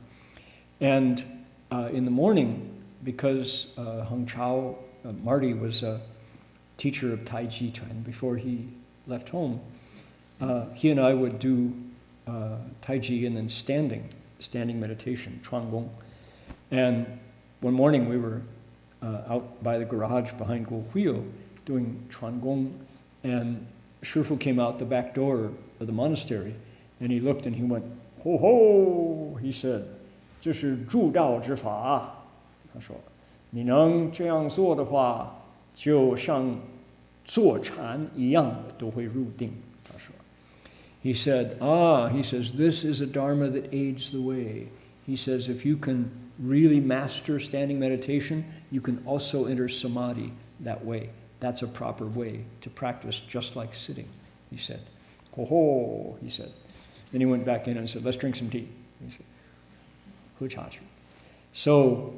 And in the morning, because Heng Chao, Marty was a teacher of Tai Chi Chuan before he left home, he and I would do Tai Chi and then standing meditation, Chuan Gong. And one morning we were out by the garage behind Gold Wheel doing Chuan Gong, and Shifu came out the back door of the monastery, and he looked and he went, "Ho ho," he said, "这是助道之法." 他说，你能这样做的话，就像坐禅一样都会入定。他说。He said, he says, this is a Dharma that aids the way. He says, if you can really master standing meditation, you can also enter samadhi that way. That's a proper way to practice, just like sitting, he said. Ho ho, he said. Then he went back in and said, let's drink some tea. He said, "Hu cha chu." So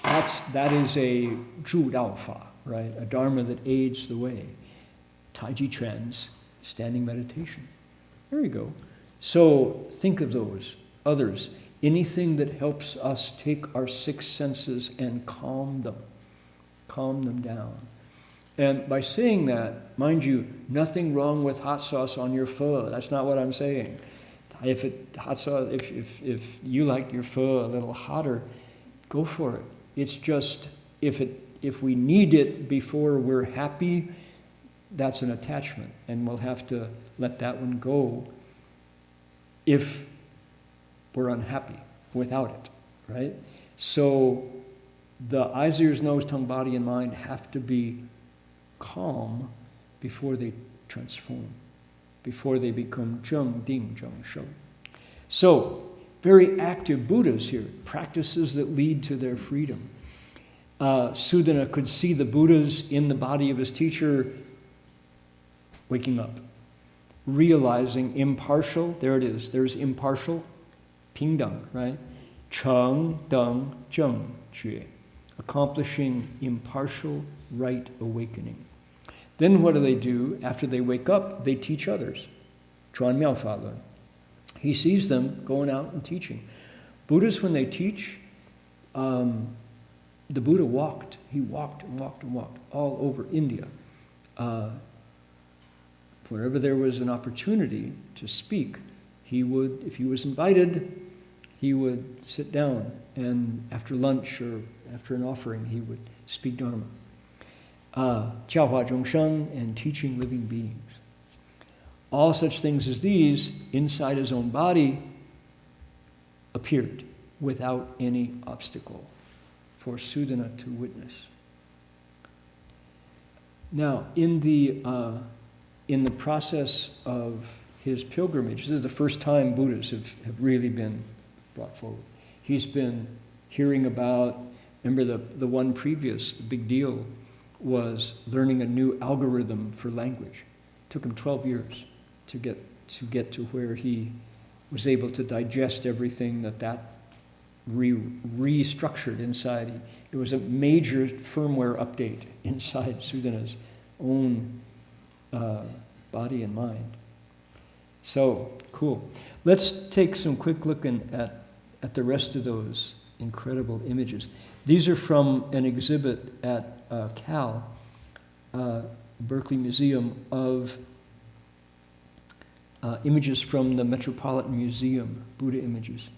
that is a zhu dao fa, right? A Dharma that aids the way. Tai Chi Chuan's standing meditation. There you go. So think of those others. Anything that helps us take our six senses and calm them down. And by saying that, mind you, nothing wrong with hot sauce on your pho. That's not what I'm saying. If you like your pho a little hotter, go for it. It's just if we need it before we're happy, that's an attachment, and we'll have to let that one go if we're unhappy without it, right? So the eyes, ears, nose, tongue, body, and mind have to be calm before they transform, before they become zheng, ding, zheng, shou. So, very active Buddhas here, practices that lead to their freedom. Sudana could see the Buddhas in the body of his teacher waking up, realizing impartial, there it is, there's impartial, pingdang, right? Cheng, deng, zheng, jue, accomplishing impartial right awakening. Then what do? After they wake up, they teach others. Chuan Miao Fa Le. He sees them going out and teaching. Buddhists, when they teach, the Buddha walked. He walked and walked and walked all over India. Wherever there was an opportunity to speak, he would, if he was invited, he would sit down, and after lunch or after an offering, he would speak Dharma. 教化众生 and teaching living beings. All such things as these, inside his own body, appeared without any obstacle for Sudana to witness. Now, in the process of his pilgrimage, this is the first time Buddhas have really been brought forward. He's been hearing about, remember the one previous, the big deal was learning a new algorithm for language. It took him 12 years to get to where he was able to digest everything that restructured inside. It was a major firmware update inside Sudana's own body and mind. So, cool. Let's take some quick look at the rest of those incredible images. These are from an exhibit at Cal, Berkeley Museum, of images from the Metropolitan Museum, Buddha images.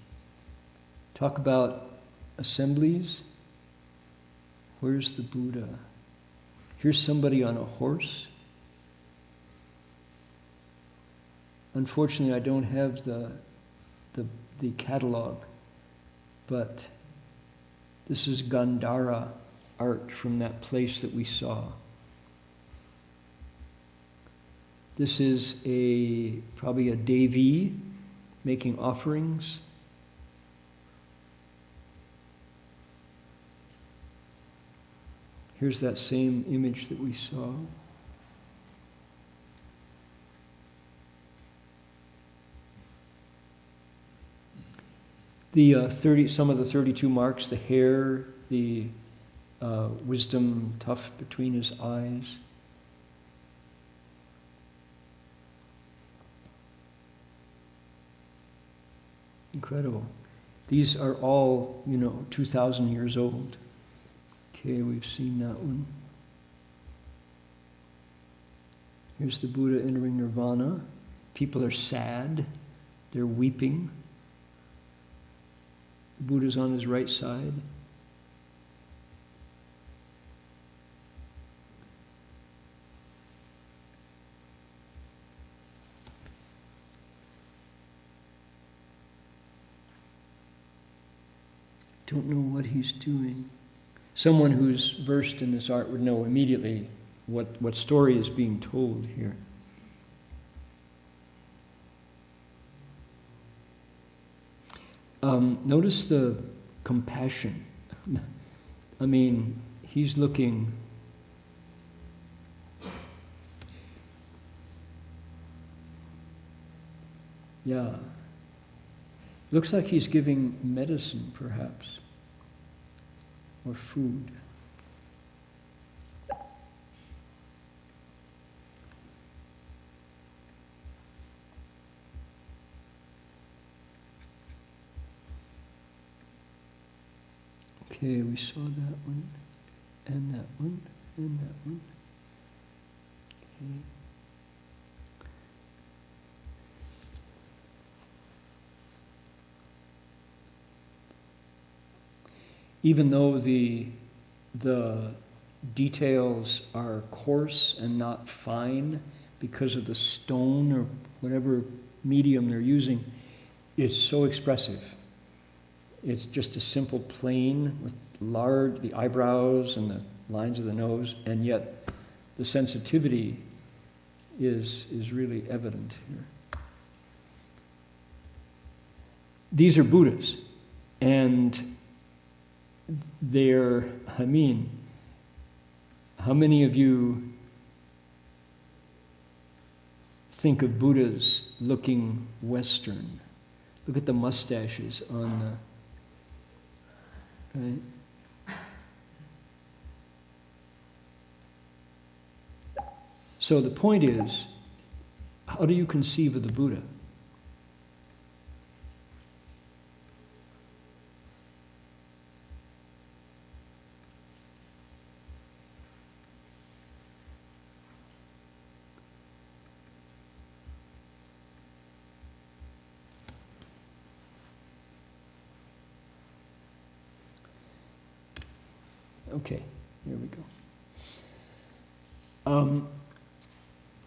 Talk about assemblies. Where's the Buddha? Here's somebody on a horse. Unfortunately, I don't have the catalog, but this is Gandhara art from that place that we saw. This is probably a Devi making offerings Here's that same image that we saw. Some of the 32 marks, the hair, the wisdom tuft between his eyes. Incredible. These are all, 2,000 years old. Okay, we've seen that one. Here's the Buddha entering nirvana. People are sad. They're weeping. The Buddha's on his right side. Don't know what he's doing. Someone who's versed in this art would know immediately what story is being told here. Notice the compassion. I mean, he's looking. Yeah. Looks like he's giving medicine, perhaps, or food. Okay, we saw that one, and that one, and that one. Okay. Even though the details are coarse and not fine because of the stone or whatever medium they're using, it's so expressive. It's just a simple plane with the eyebrows and the lines of the nose, and yet the sensitivity is really evident here. These are Buddhas, and how many of you think of Buddhas looking Western? Look at the mustaches on the, right? So the point is, how do you conceive of the Buddha? Okay, here we go.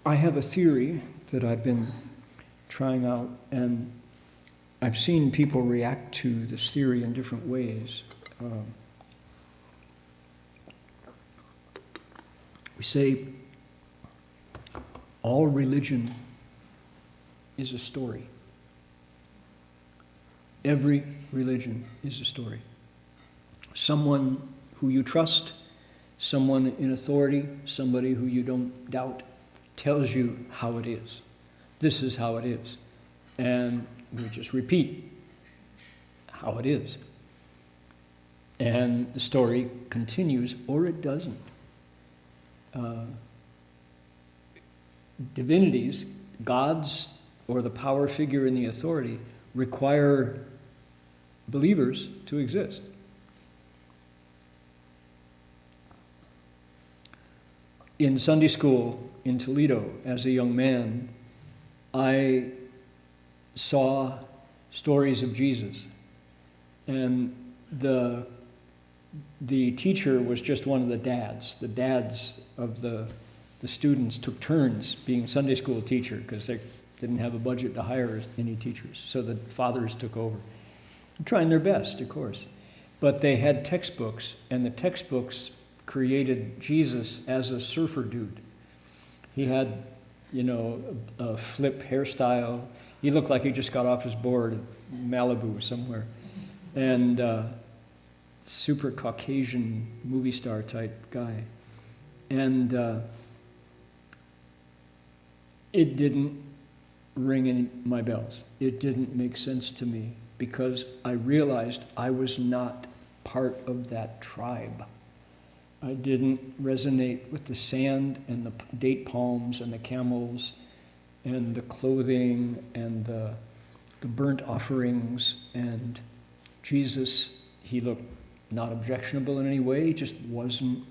I have a theory that I've been trying out, and I've seen people react to this theory in different ways. We say all religion is a story. Every religion is a story. Someone who you trust, someone in authority, somebody who you don't doubt, tells you how it is. This is how it is. And we just repeat how it is. And the story continues, or it doesn't. Divinities, gods, or the power figure in the authority require believers to exist. In Sunday school in Toledo, as a young man, I saw stories of Jesus. And the teacher was just one of the dads. The dads of the students took turns being Sunday school teacher because they didn't have a budget to hire any teachers. So the fathers took over, trying their best, of course. But they had textbooks, and the textbooks created Jesus as a surfer dude. He had, a flip hairstyle. He looked like he just got off his board in Malibu somewhere. And super Caucasian movie star type guy. And it didn't ring any my bells. It didn't make sense to me because I realized I was not part of that tribe. I didn't resonate with the sand and the date palms and the camels and the clothing and the burnt offerings and Jesus. He looked not objectionable in any way, just wasn't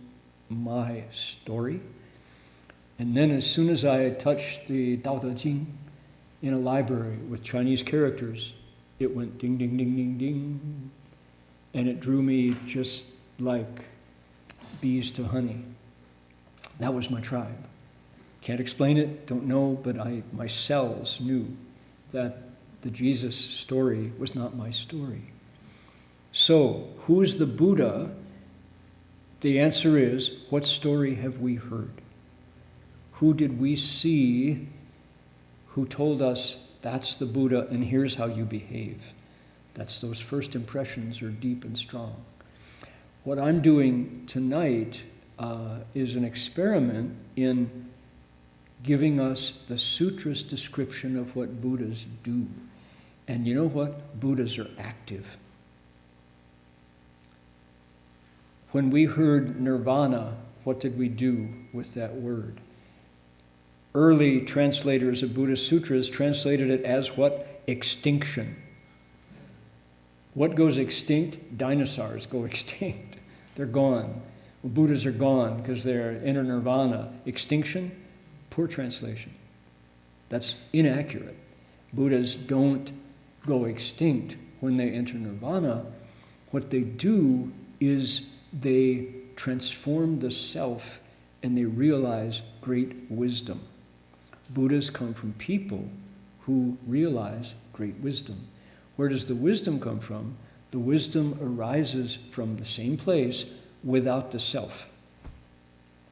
my story. And then as soon as I touched the Tao Te Ching in a library with Chinese characters, it went ding, ding, ding, ding, ding. And it drew me just like bees to honey. That was my tribe. Can't explain it, don't know, but my cells knew that the Jesus story was not my story. So, who's the Buddha? The answer is, what story have we heard? Who did we see who told us that's the Buddha and here's how you behave? Those first impressions are deep and strong. What I'm doing tonight is an experiment in giving us the Sutra's description of what Buddhas do. And you know what? Buddhas are active. When we heard nirvana, what did we do with that word? Early translators of Buddhist sutras translated it as what? Extinction. What goes extinct? Dinosaurs go extinct. They're gone. Well, Buddhas are gone because they're in nirvana. Extinction? Poor translation. That's inaccurate. Buddhas don't go extinct when they enter nirvana. What they do is they transform the self and they realize great wisdom. Buddhas come from people who realize great wisdom. Where does the wisdom come from? The wisdom arises from the same place without the self.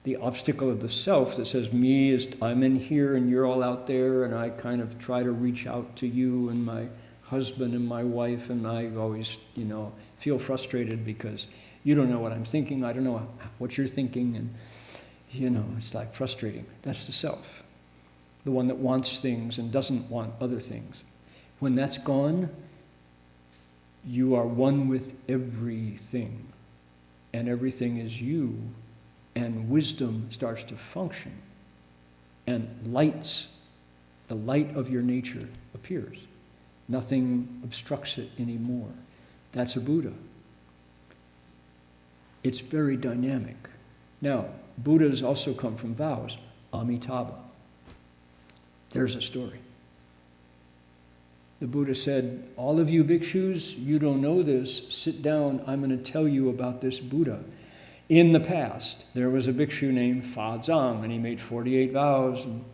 The obstacle of the self that says me is I'm in here and you're all out there and I kind of try to reach out to you and my husband and my wife and I always, feel frustrated because you don't know what I'm thinking, I don't know what you're thinking, and it's like frustrating. That's the self. The one that wants things and doesn't want other things. When that's gone, you are one with everything, and everything is you, and wisdom starts to function, and the light of your nature appears. Nothing obstructs it anymore. That's a Buddha. It's very dynamic. Now, Buddhas also come from vows. Amitabha. There's a story. The Buddha said, all of you bhikshus, you don't know this, sit down, I'm going to tell you about this Buddha. In the past, there was a bhikshu named Fa Zhang, and he made 48 vows, and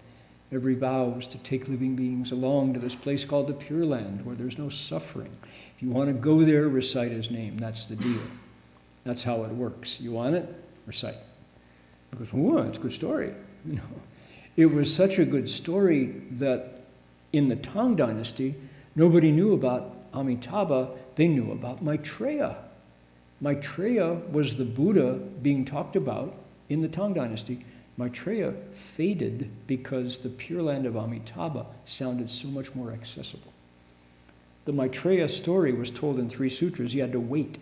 every vow was to take living beings along to this place called the Pure Land, where there's no suffering. If you want to go there, recite his name. That's the deal. That's how it works. You want it? Recite. Because, it's a good story. It was such a good story that in the Tang Dynasty, nobody knew about Amitabha, they knew about Maitreya. Maitreya was the Buddha being talked about in the Tang Dynasty. Maitreya faded because the Pure Land of Amitabha sounded so much more accessible. The Maitreya story was told in 3 sutras. You had to wait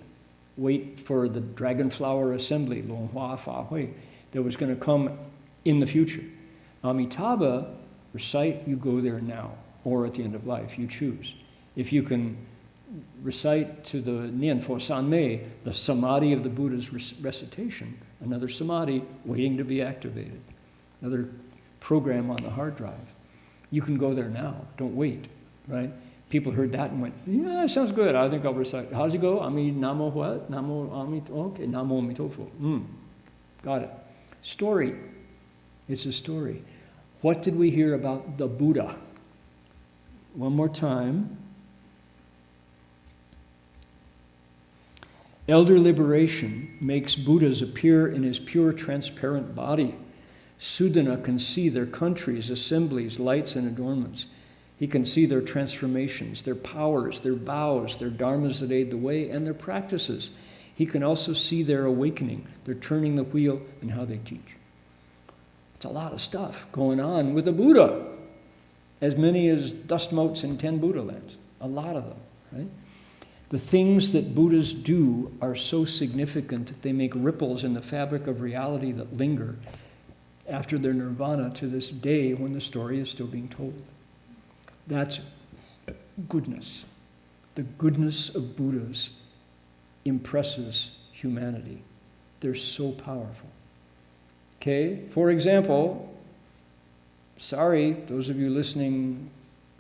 for the dragon flower assembly, Long Hua Fa Hui, that was going to come in the future. Amitabha, recite, you go there now, or at the end of life, you choose. If you can recite to the Nian Fo San Mei, the samadhi of the Buddha's recitation, another samadhi waiting to be activated, another program on the hard drive. You can go there now, don't wait, right? People heard that and went, yeah, sounds good, I think I'll recite. How's it go? Namo what? Namo Amit, okay, Namo Amitofo. Got it. Story. It's a story. What did we hear about the Buddha? One more time. Elder liberation makes Buddhas appear in his pure, transparent body. Sudana can see their countries, assemblies, lights, and adornments. He can see their transformations, their powers, their vows, their dharmas that aid the way, and their practices. He can also see their awakening, their turning the wheel, and how they teach. It's a lot of stuff going on with the Buddha. As many as dust motes in 10 Buddha lands. A lot of them, right? The things that Buddhas do are so significant that they make ripples in the fabric of reality that linger after their nirvana to this day when the story is still being told. That's goodness. The goodness of Buddhas impresses humanity. They're so powerful. Okay, for example, sorry, those of you listening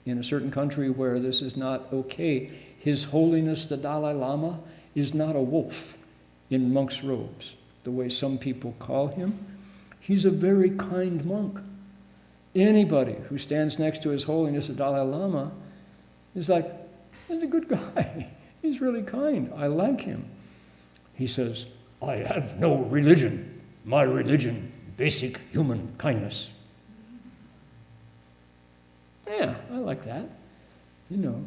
in a certain country where this is not okay, His Holiness the Dalai Lama is not a wolf in monk's robes, the way some people call him. He's a very kind monk. Anybody who stands next to His Holiness the Dalai Lama is like, he's a good guy. He's really kind. I like him. He says, I have no religion. My religion, basic human kindness. Yeah, I like that. You know,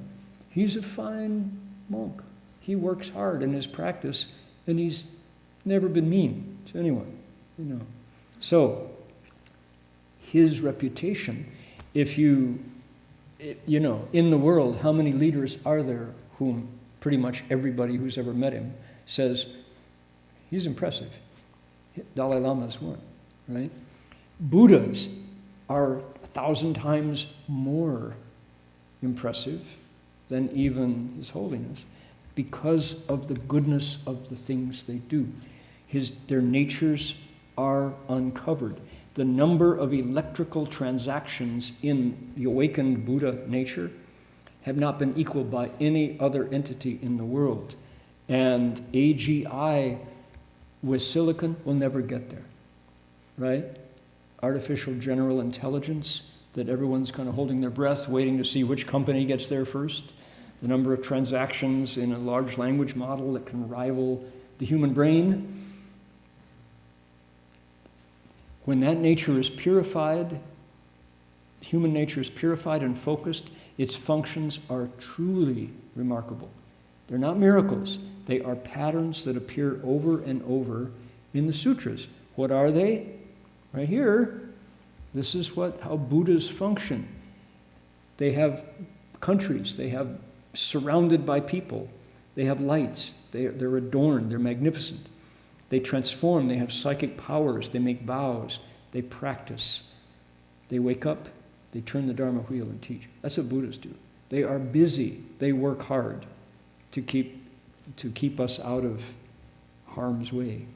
he's a fine monk. He works hard in his practice, and he's never been mean to anyone, you know. So, his reputation, if you know, in the world, how many leaders are there whom pretty much everybody who's ever met him says, he's impressive. Dalai Lama is one, right? Buddhas are 1,000 times more impressive than even His Holiness because of the goodness of the things they do. Their natures are uncovered. The number of electrical transactions in the awakened Buddha nature have not been equaled by any other entity in the world. And AGI with silicon will never get there, right? Artificial general intelligence, that everyone's kind of holding their breath, waiting to see which company gets there first. The number of transactions in a large language model that can rival the human brain. When that nature is purified, human nature is purified and focused, its functions are truly remarkable. They're not miracles. They are patterns that appear over and over in the sutras. What are they? Right here. This is how Buddhas function. They have countries. They have surrounded by people. They have lights. They're adorned. They're magnificent. They transform. They have psychic powers. They make vows. They practice. They wake up. They turn the Dharma wheel and teach. That's what Buddhas do. They are busy. They work hard to keep us out of harm's way.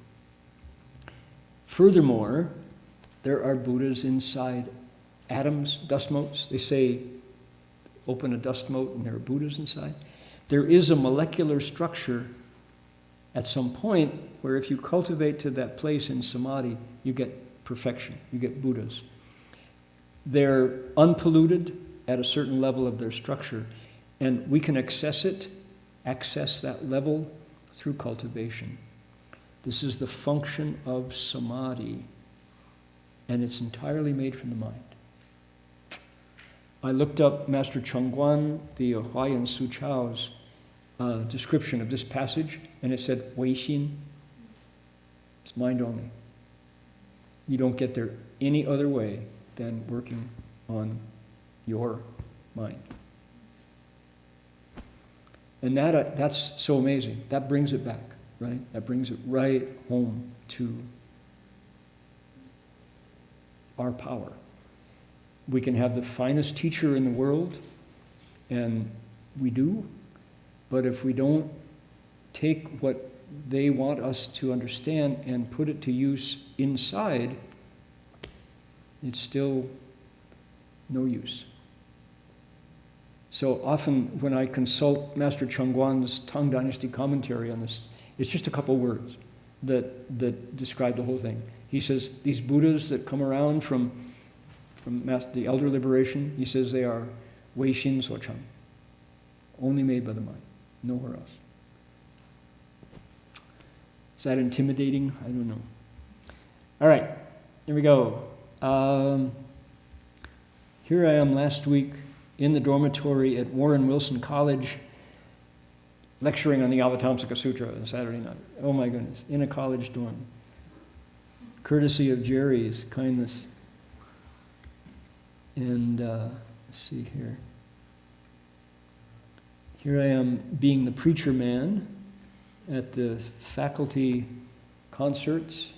Furthermore, there are Buddhas inside atoms, dust motes. They say, open a dust mote and there are Buddhas inside. There is a molecular structure at some point where if you cultivate to that place in samadhi, you get perfection, you get Buddhas. They're unpolluted at a certain level of their structure, and we can access that level through cultivation. This is the function of samadhi, and it's entirely made from the mind. I looked up Master Chongguan, the Huayan Su Chao's description of this passage, and it said, Wei Xin. It's mind only. You don't get there any other way than working on your mind. And that's so amazing. That brings it back, right? That brings it right home to our power. We can have the finest teacher in the world, and we do, but if we don't take what they want us to understand and put it to use inside, it's still no use. So often when I consult Master Chongguan's Tang Dynasty commentary on this, it's just a couple words that describe the whole thing. He says, these Buddhas that come around from the elder liberation, he says they are Wei Xin So Chang, only made by the mind, nowhere else. Is that intimidating? I don't know. All right, here we go. Here I am last week in the dormitory at Warren Wilson College, lecturing on the Avatamsaka Sutra on Saturday night. Oh my goodness, in a college dorm. Courtesy of Jerry's kindness. And let's see here. Here I am being the preacher man at the faculty concerts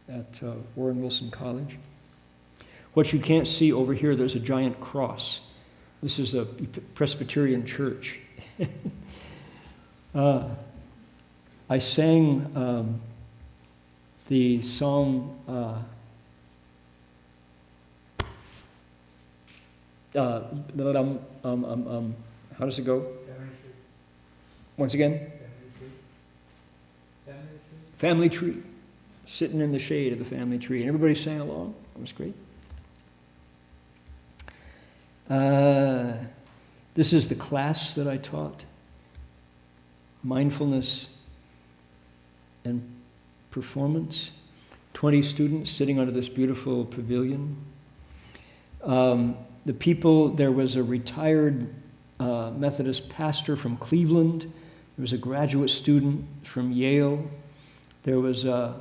at Warren Wilson College. What you can't see over here, there's a giant cross. This is a Presbyterian church. I sang the song, how does it go? Once again? Family tree. Sitting in the shade of the family tree. And everybody sang along. It was great. This is the class that I taught. Mindfulness and performance. 20 students sitting under this beautiful pavilion. The people, there was a retired Methodist pastor from Cleveland. There was a graduate student from Yale. There was, here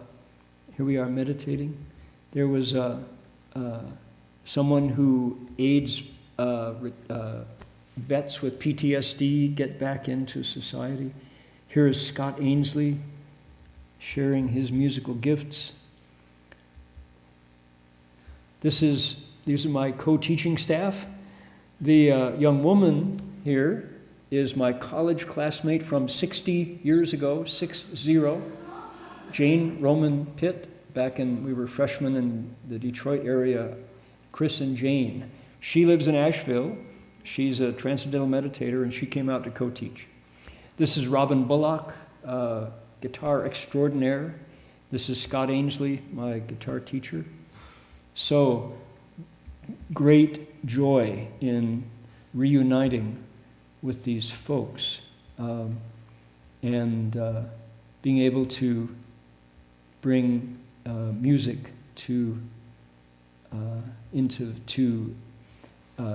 we are meditating. There was someone who aids vets with PTSD get back into society. Here is Scott Ainsley sharing his musical gifts. These are my co-teaching staff. The young woman here is my college classmate from 60 years ago, 6-0, Jane Roman Pitt. Back in, we were freshmen in the Detroit area, Chris and Jane. She lives in Asheville. She's a transcendental meditator, and she came out to co-teach. This is Robin Bullock, guitar extraordinaire. This is Scott Ainsley, my guitar teacher. So, great joy in reuniting with these folks and being able to bring music to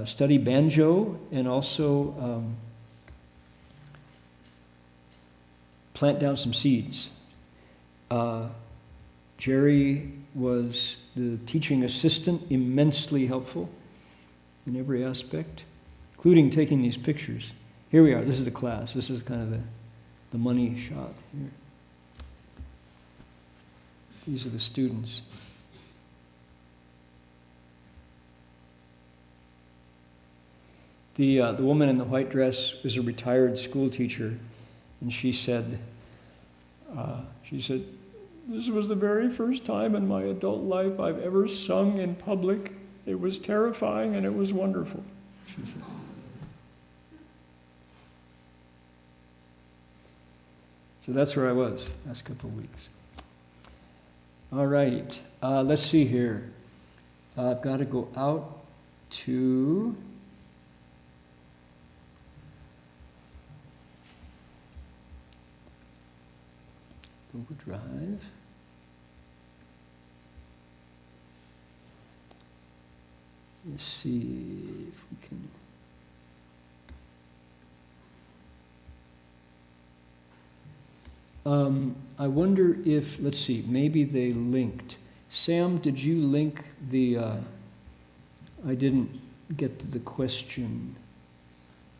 study banjo and also plant down some seeds. Jerry was the teaching assistant, immensely helpful in every aspect, including taking these pictures. Here we are, this is the class. This is kind of the money shot here. These are the students. The woman in the white dress was a retired school teacher, and she said, "This was the very first time in my adult life I've ever sung in public. It was terrifying and it was wonderful," she said. So that's where I was last couple of weeks. All right, let's see here. I've got to go out to Google Drive. Let's see if we can. I wonder if, let's see, maybe they linked. Sam, did you link the, I didn't get to the question.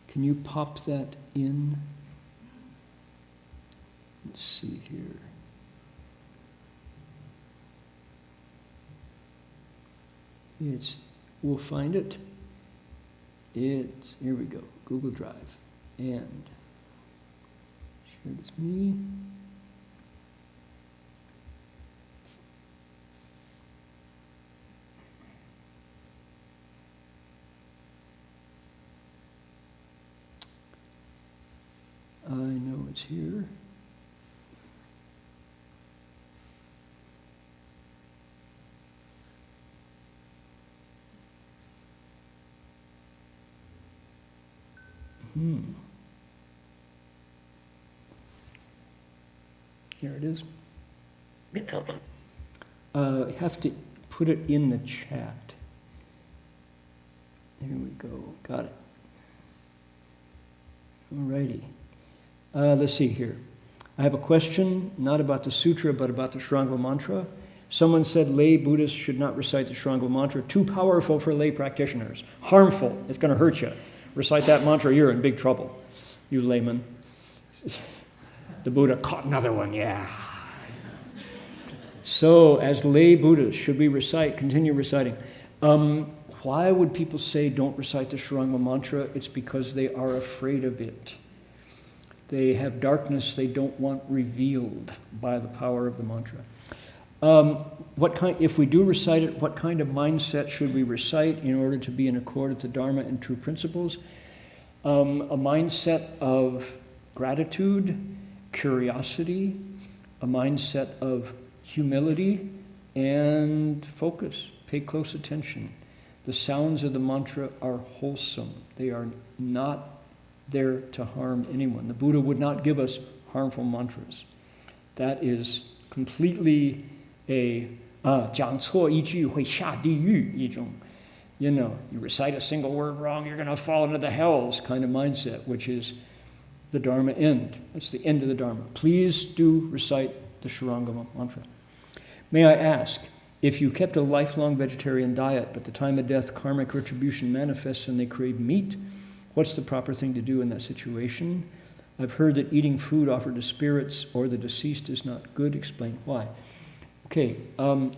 Can you pop that in? Let's see here. We'll find it. Here we go, Google Drive. And share with me. I know it's here. Here it is. You have to put it in the chat. There we go. Got it. Alrighty. Let's see here. I have a question, not about the sutra, but about the Shranga mantra. Someone said lay Buddhists should not recite the Shranga mantra. Too powerful for lay practitioners. Harmful. It's going to hurt you. Recite that mantra, you're in big trouble, you layman. The Buddha caught another one, yeah. So, as lay Buddhists, should we continue reciting? Why would people say don't recite the Shranga mantra? It's because they are afraid of it. They have darkness they don't want revealed by the power of the mantra. If we do recite it, what kind of mindset should we recite in order to be in accord with the Dharma and true principles? A mindset of gratitude, curiosity, a mindset of humility, and focus. Pay close attention. The sounds of the mantra are wholesome. They are not there to harm anyone. The Buddha would not give us harmful mantras. That is completely a 讲错一句会下地狱一种, you recite a single word wrong, you're going to fall into the hells kind of mindset, which is the Dharma end. That's the end of the Dharma. Please do recite the Shranga mantra. May I ask, if you kept a lifelong vegetarian diet, but the time of death karmic retribution manifests and they crave meat, what's the proper thing to do in that situation? I've heard that eating food offered to spirits or the deceased is not good. Explain why. Okay,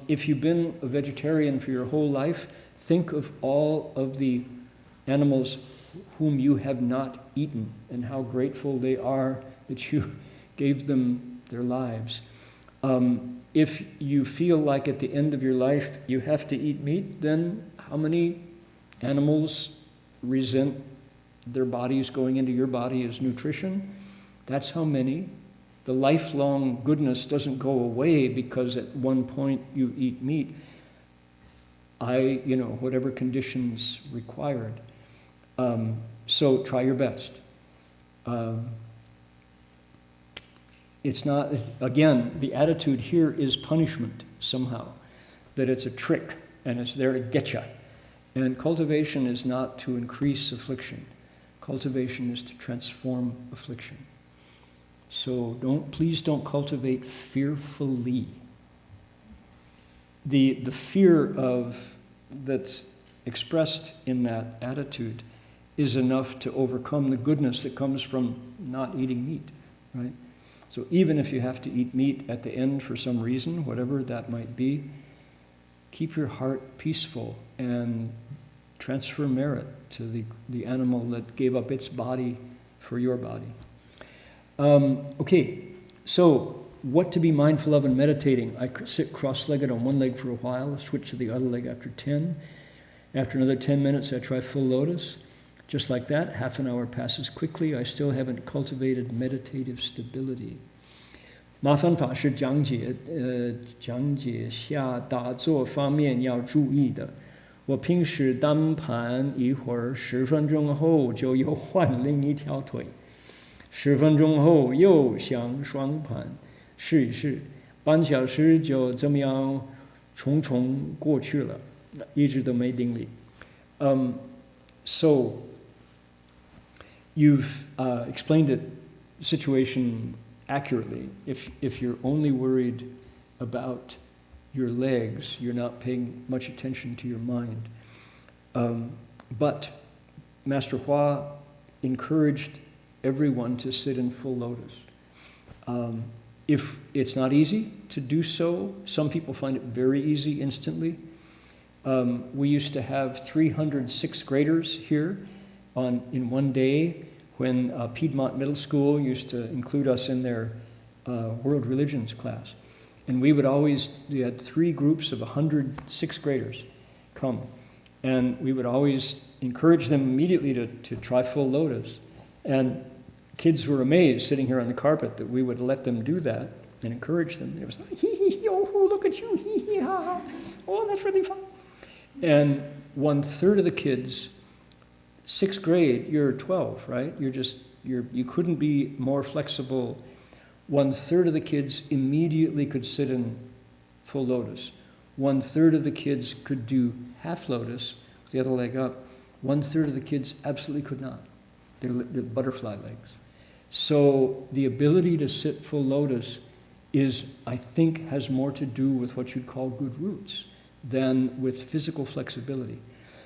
if you've been a vegetarian for your whole life, think of all of the animals whom you have not eaten and how grateful they are that you gave them their lives. If you feel like at the end of your life you have to eat meat, then how many animals resent their bodies going into your body as nutrition? That's how many. The lifelong goodness doesn't go away because at one point you eat meat. Whatever conditions required. So try your best. It's not, again, the attitude here is punishment somehow, that it's a trick and it's there to get you. And cultivation is not to increase affliction. Cultivation is to transform affliction. So please don't cultivate fearfully. The fear that's expressed in that attitude is enough to overcome the goodness that comes from not eating meat, right? So even if you have to eat meat at the end for some reason, whatever that might be, keep your heart peaceful and transfer merit to the animal that gave up its body for your body. Okay, so what to be mindful of in meditating? I sit cross-legged on one leg for a while, I switch to the other leg after 10. After another 10 minutes, I try full lotus. Just like that, half an hour passes quickly. I still haven't cultivated meditative stability. 麻烦法师讲解下打坐方面要注意的。我平时单盘一会儿，10分钟后就又换另一条腿。10分钟后又想双盘，试一试，半小时就这么样重过去了，一直都没定力。So you've explained the situation accurately. If you're only worried about your legs, you're not paying much attention to your mind. But Master Hua encouraged everyone to sit in full lotus. If it's not easy to do so, some people find it very easy instantly. We used to have 300 sixth graders here in one day when Piedmont Middle School used to include us in their world religions class. And we had 3 groups of 100 sixth graders come. And we would always encourage them immediately to try full lotus. And kids were amazed sitting here on the carpet that we would let them do that and encourage them. It was like, hee hee hee, oh, look at you, hee hee ha ha. Oh, that's really fun. And 1/3 of the kids, 6th grade, you're 12, right? You couldn't be more flexible. 1/3 of the kids immediately could sit in full lotus. 1/3 of the kids could do half lotus with the other leg up. 1/3 of the kids absolutely could not. They're butterfly legs. So the ability to sit full lotus is, I think, has more to do with what you'd call good roots than with physical flexibility.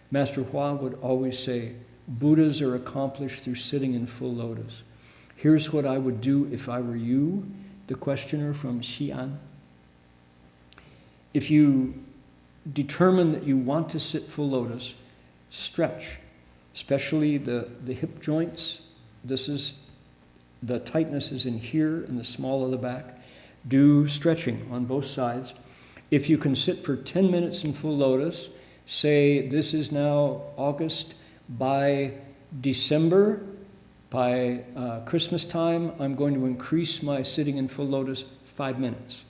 Master Hua would always say, Buddhas are accomplished through sitting in full lotus. Here's what I would do if I were you, the questioner from Xi'an. If you determine that you want to sit full lotus, stretch, especially the hip joints. The tightness is in here in the small of the back. Do stretching on both sides. If you can sit for 10 minutes in full lotus, say this is now August, by December, by Christmas time, I'm going to increase my sitting in full lotus 5 minutes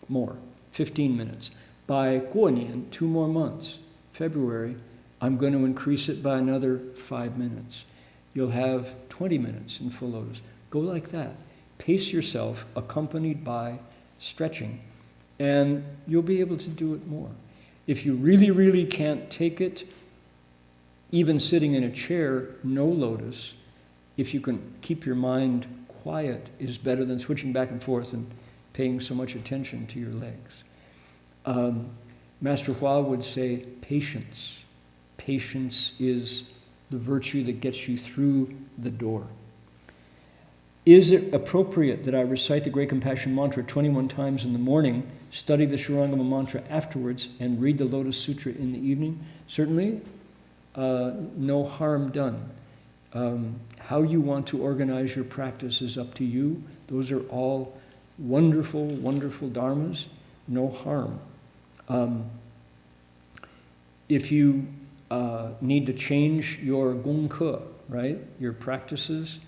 more, 15 minutes. By Guonian, 2 more months, February, I'm going to increase it by another 5 minutes. You'll have 20 minutes in full lotus. Go like that. Pace yourself, accompanied by stretching, and you'll be able to do it more. If you really, really can't take it, even sitting in a chair, no lotus, if you can keep your mind quiet, is better than switching back and forth and paying so much attention to your legs. Master Hua would say patience. Patience is the virtue that gets you through the door. Is it appropriate that I recite the Great Compassion Mantra 21 times in the morning, study the Shurangama Mantra afterwards, and read the Lotus Sutra in the evening? Certainly, no harm done. How you want to organize your practice is up to you. Those are all wonderful, wonderful dharmas. No harm. If you need to change your gongke, right, your practices,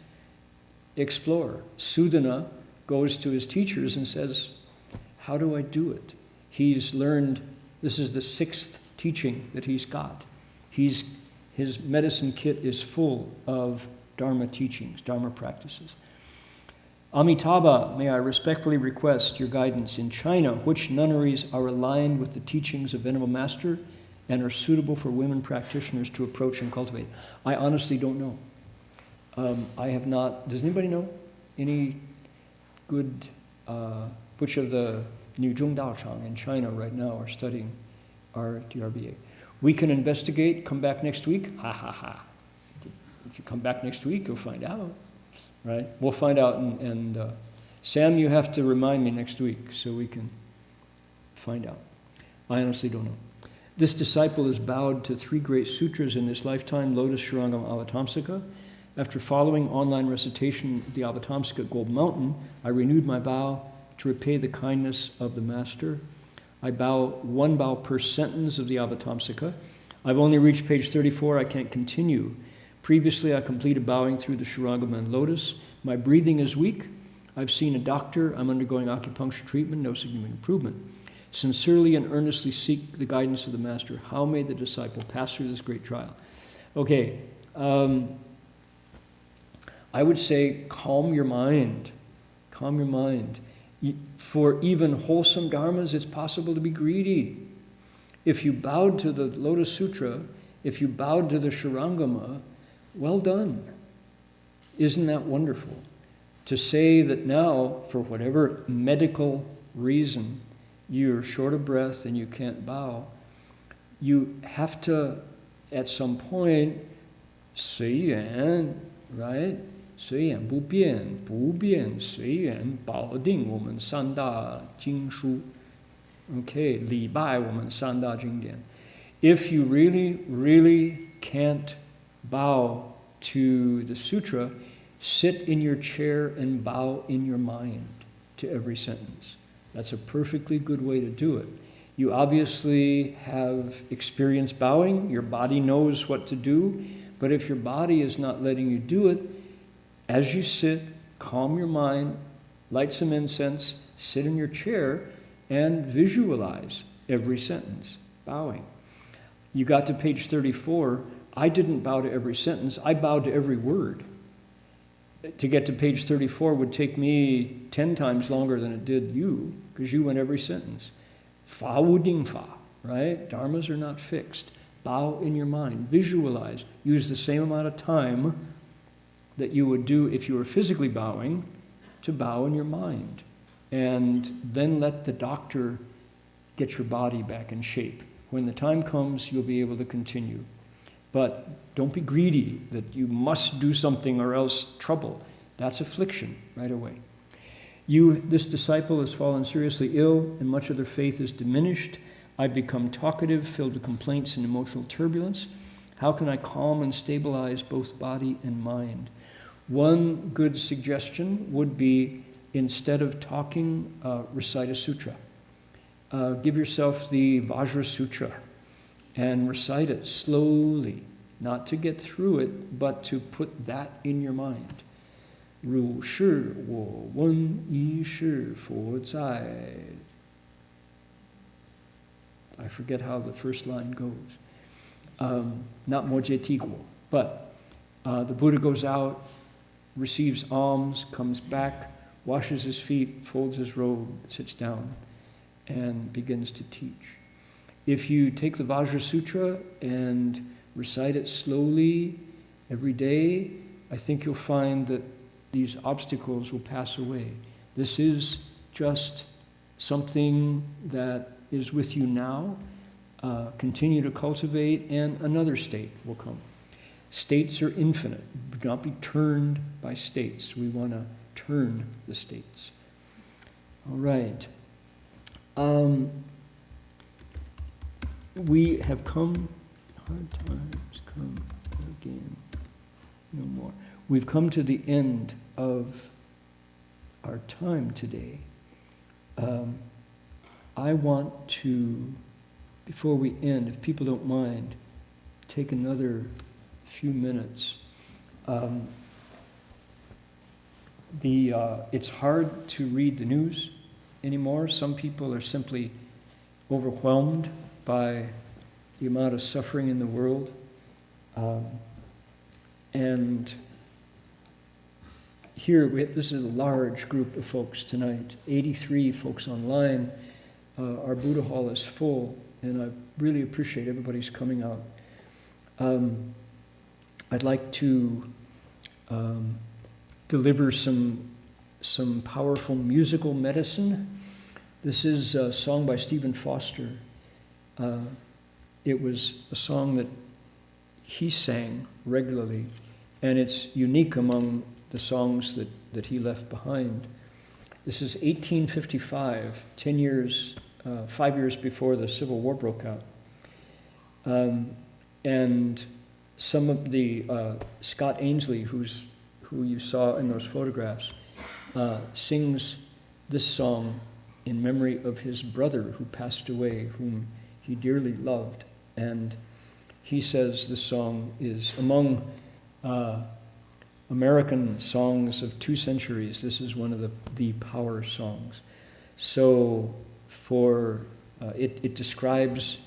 explore. Sudana goes to his teachers and says, how do I do it? He's learned, this is the 6th teaching that he's got. His medicine kit is full of Dharma teachings, Dharma practices. Amitabha, may I respectfully request your guidance. In China, which nunneries are aligned with the teachings of Venerable Master and are suitable for women practitioners to approach and cultivate? I honestly don't know. I have not, does anybody know any good, which of the Nuzhong Daochang in China right now are studying our DRBA? We can investigate, come back next week, ha ha ha. If you come back next week, you'll find out, right? We'll find out, and Sam, you have to remind me next week so we can find out. I honestly don't know. This disciple is bowed to 3 great sutras in this lifetime, Lotus, Shurangama, Avatamsaka. After following online recitation of the Avatamsaka Gold Mountain, I renewed my vow to repay the kindness of the Master. I bow 1 bow per sentence of the Avatamsaka. I've only reached page 34, I can't continue. Previously, I completed bowing through the Shurangama and Lotus. My breathing is weak. I've seen a doctor. I'm undergoing acupuncture treatment, no significant improvement. Sincerely and earnestly seek the guidance of the Master. How may the disciple pass through this great trial? Okay, I would say calm your mind. Calm your mind. For even wholesome dharmas, it's possible to be greedy. If you bowed to the Lotus Sutra, if you bowed to the Shurangama, well done. Isn't that wonderful? To say that now, for whatever medical reason, you're short of breath and you can't bow, you have to, at some point, 随缘, right? 随缘不变, 不变随缘, 保定我们三大经书. Okay, 礼拜我们三大经典. If you really, really can't bow to the sutra, sit in your chair and bow in your mind to every sentence. That's a perfectly good way to do it. You obviously have experience bowing, your body knows what to do, but if your body is not letting you do it, as you sit, calm your mind, light some incense, sit in your chair, and visualize every sentence, bowing. You got to page 34, I didn't bow to every sentence, I bowed to every word. To get to page 34 would take me 10 times longer than it did you, because you went every sentence. Fa wu ding fa, right? Dharmas are not fixed. Bow in your mind, visualize, use the same amount of time that you would do if you were physically bowing, to bow in your mind. And then let the doctor get your body back in shape. When the time comes, you'll be able to continue. But don't be greedy that you must do something or else trouble. That's affliction right away. This disciple has fallen seriously ill, and much of their faith is diminished. I've become talkative, filled with complaints and emotional turbulence. How can I calm and stabilize both body and mind? One good suggestion would be, instead of talking, recite a sutra. Give yourself the Vajra Sutra and recite it slowly, not to get through it, but to put that in your mind. 如是我闻一是佛在. I forget how the first line goes. Not mojetiguo, but the Buddha goes out, receives alms, comes back, washes his feet, folds his robe, sits down, and begins to teach. If you take the Vajra Sutra and recite it slowly every day, I think you'll find that these obstacles will pass away. This is just something that is with you now. Continue to cultivate, and another state will come. States are infinite. Do not be turned by states. We want to turn the states. All right. We have come, hard times come again, no more. We've come to the end of our time today. I want to, before we end, if people don't mind, take another few minutes. It's hard to read the news anymore. Some people are simply overwhelmed by the amount of suffering in the world. And here, this is a large group of folks tonight, 83 folks online. Our Buddha hall is full, and I really appreciate everybody's coming out. I'd like to deliver some powerful musical medicine. This is a song by Stephen Foster. It was a song that he sang regularly, and it's unique among the songs that he left behind. This is 1855, 5 years before the Civil War broke out. And some of the, Scott Ainsley, who you saw in those photographs, sings this song in memory of his brother who passed away, whom he dearly loved. And he says this song is among American songs of 2 centuries. This is one of the power songs. So it describes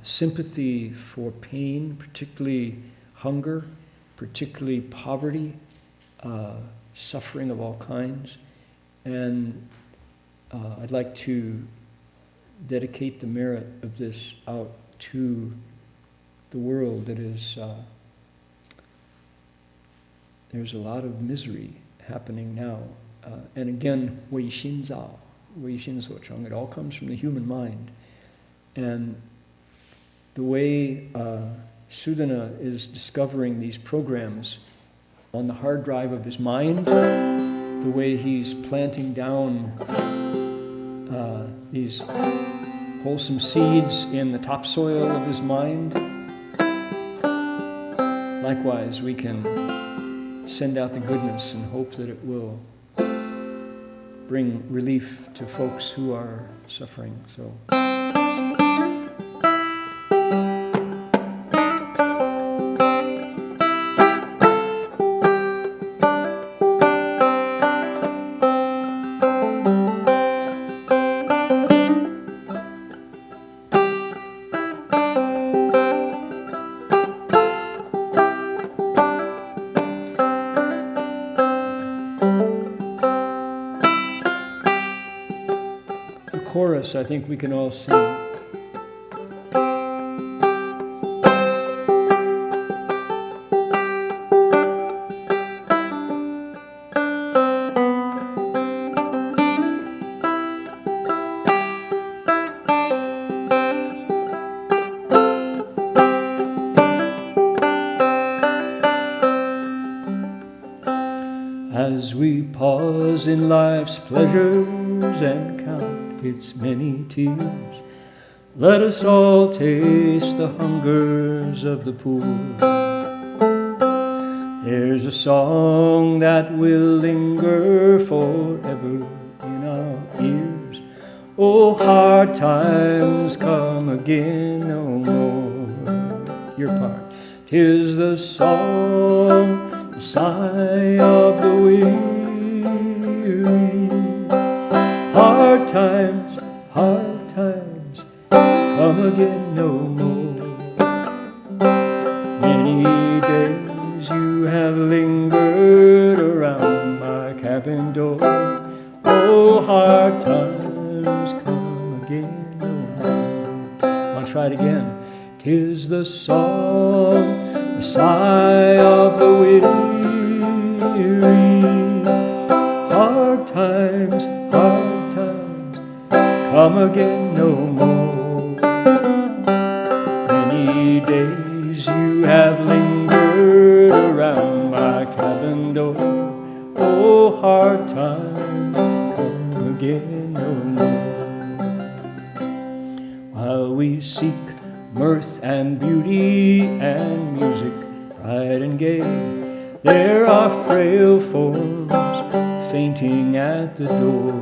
sympathy for pain, particularly hunger, particularly poverty, suffering of all kinds. And I'd like to dedicate the merit of this out to the world that is, there's a lot of misery happening now. And again, wei xin zao, wei xin so cheng, it all comes from the human mind. And the way Sudana is discovering these programs on the hard drive of his mind, the way he's planting down these wholesome seeds in the topsoil of his mind, likewise we can send out the goodness and hope that it will bring relief to folks who are suffering. So. I think we can all sing. we pause in life's pleasures and count its many tears, let us all taste the hungers of the poor. There's a song that will linger forever in our ears. Oh, hard times come again no more. Your part. 'Tis the song, the sigh of the weary. Hard times come again no more. Many days you have lingered around my cabin door. Oh, hard times come again no more. I'll try it again. 'Tis the song, the sigh of the weary. Hard times come again no more. Many days you have lingered around my cabin door. Oh, hard times come again no more. While we seek mirth and beauty and music, bright and gay, there are frail forms fainting at the door.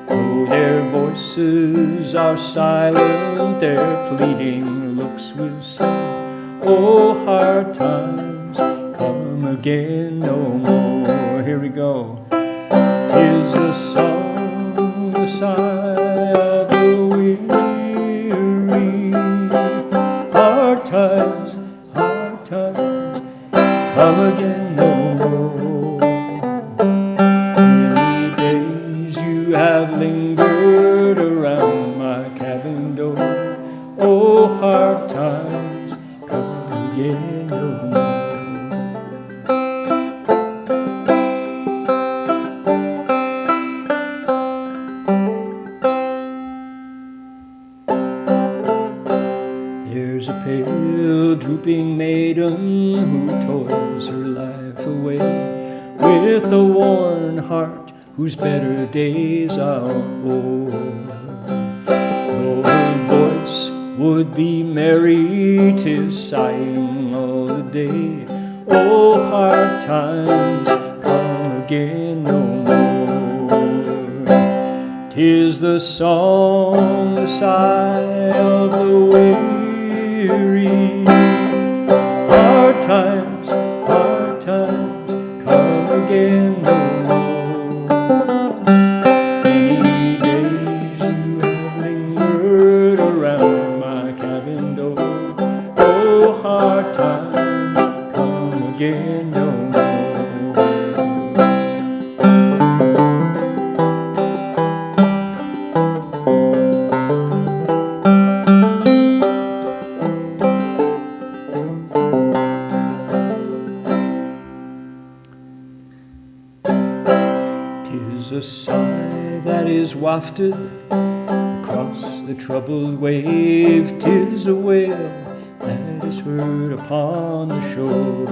Though their voices are silent, their pleading looks will sing. Oh, hard times come again no more. Here we go. 'Tis the song, the sigh of the weary. Hard times come again no more. Many days you have lingered around my cabin door. Oh, hard times come again no more. There's a pale, drooping maiden who toils her life away with a worn heart whose better days are o'er. Though her voice would be merry, 'tis sighing all the day. Oh, hard times come again no more. 'Tis the song, the sigh of the weary. Hard times come again no more. Many days you have lingered around my cabin door. Oh, hard times come again no more. A sigh that is wafted across the troubled wave. 'Tis a wail that is heard upon the shore.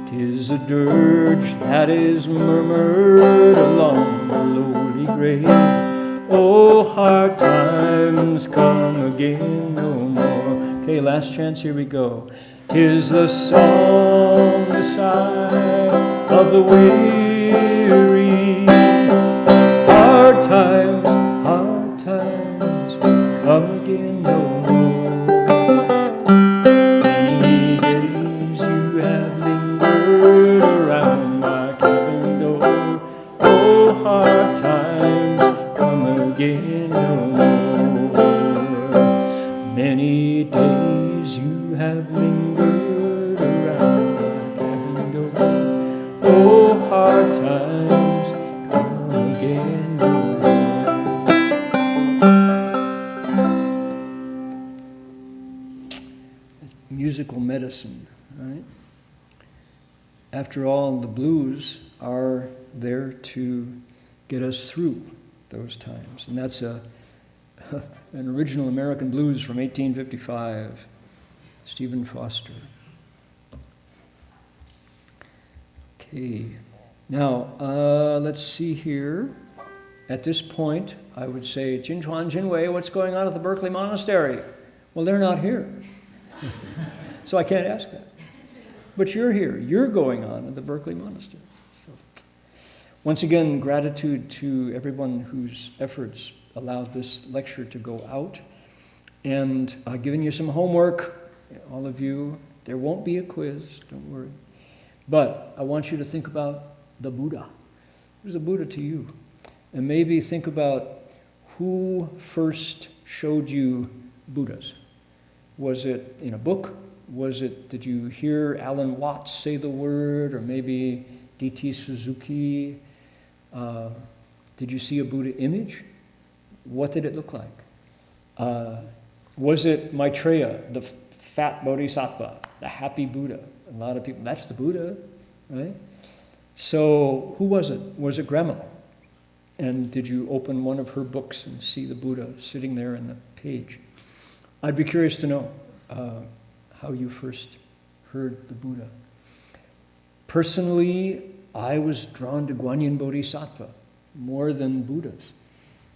'Tis a dirge that is murmured along the lowly grave. Oh, hard times come again no more. Okay, last chance, here we go. 'Tis the song, the sigh of the weary. Hard times come again no more. Many days you have lingered around my cabin door. Oh, hard times come again no more. Many days you have lingered around my cabin door. Oh, hard times come again no more. Musical medicine, right? After all, the blues are there to get us through those times. And that's an original American blues from 1855, Stephen Foster. Okay. Now, let's see here. At this point, I would say, Jinchuan, Jinwei, what's going on at the Berkeley Monastery? Well, they're not here. So I can't ask that. But you're here. You're going on at the Berkeley Monastery. So, once again, gratitude to everyone whose efforts allowed this lecture to go out. And I've given you some homework, all of you. There won't be a quiz, don't worry. But I want you to think about the Buddha. Who's the Buddha to you? And maybe think about who first showed you Buddhas. Was it in a book? Did you hear Alan Watts say the word? Or maybe D.T. Suzuki? Did you see a Buddha image? What did it look like? Was it Maitreya, the fat bodhisattva, the happy Buddha? A lot of people, that's the Buddha, right? So who was it? Was it Grandma? And did you open one of her books and see the Buddha sitting there in the page? I'd be curious to know how you first heard the Buddha. Personally, I was drawn to Guanyin Bodhisattva more than Buddhas.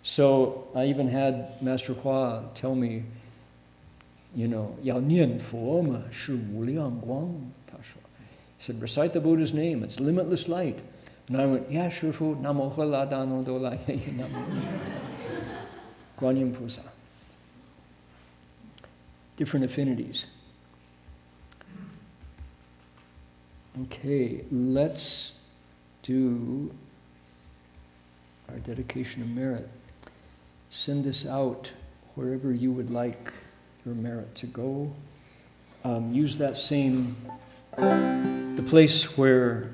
So I even had Master Hua tell me, you know, 要念佛嘛，是无量光. He said, recite the Buddha's name, it's limitless light. And I went, yeah, Shifu, Namo Hola Dano Dola Guanyin Pusa. Different affinities. Okay, let's do our dedication of merit. Send this out wherever you would like your merit to go. Use that same, the place where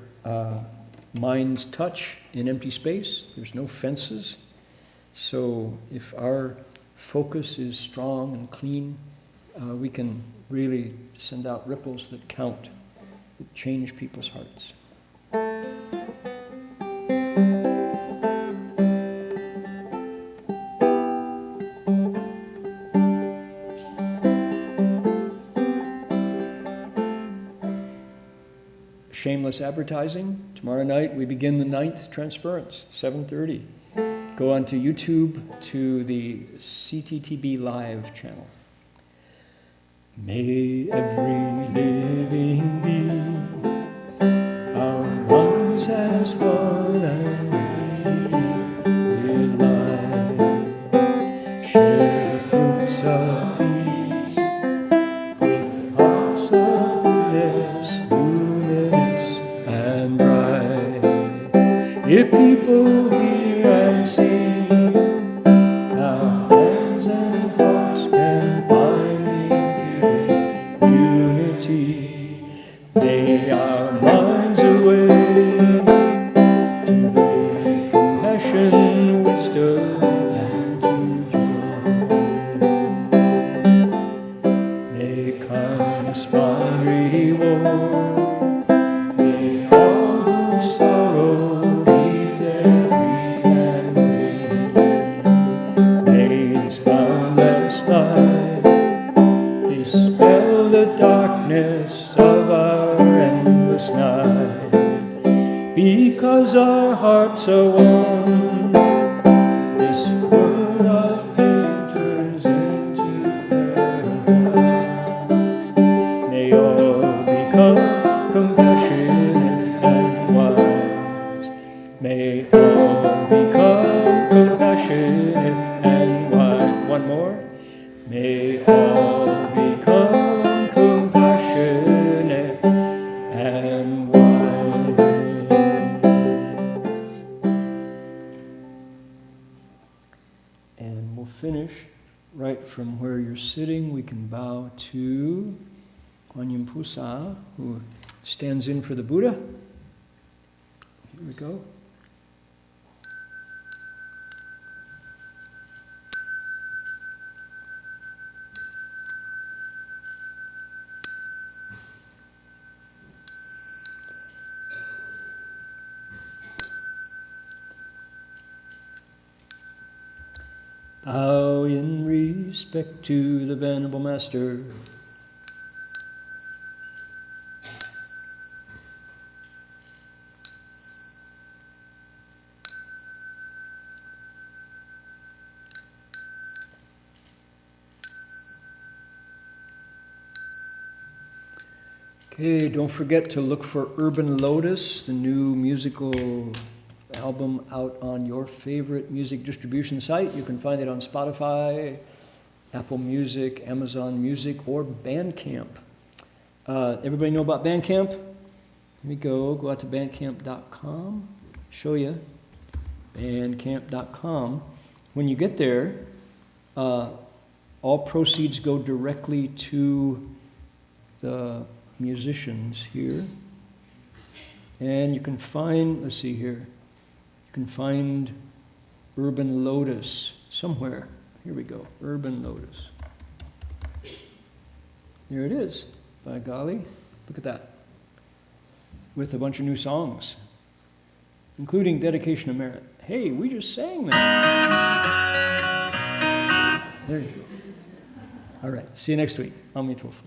minds touch in empty space. There's no fences. So if our focus is strong and clean, we can really send out ripples that count, that change people's hearts. Shameless advertising. Tomorrow night we begin the 9th transference, 7:30. Go on to YouTube to the CTTB Live channel. May every living being our lungs as one and we life. Share the fruits of peace with hearts of goodness, luminous and bright. If people hear and see, our hands and hearts can find the unity. May our minds awake to the compassion, wisdom, and joy. May kindness find reward. May all who sorrow leave their grief and pain. May this boundless light dispel the darkness of our endless night. Because our hearts are one, this world of pain turns into paradise. May all become compassionate and wise. May all become compassionate and wise. One more. May all become compassionate and wise. And we'll finish right from where you're sitting. We can bow to Guanyin Pusa, who stands in for the Buddha. Here we go. Bow in respect to the Venerable Master. Okay, don't forget to look for Urban Lotus, the new musical album out on your favorite music distribution site. You can find it on Spotify, Apple Music, Amazon Music, or Bandcamp. Everybody know about Bandcamp? Here we go out to bandcamp.com, show you, bandcamp.com. When you get there, all proceeds go directly to the musicians here. And you can find, let's see here, you can find Urban Lotus somewhere. Here we go, Urban Lotus. Here it is, by golly, look at that. With a bunch of new songs, including Dedication of Merit. Hey, we just sang that. There you go. All right, see you next week. Amitofo.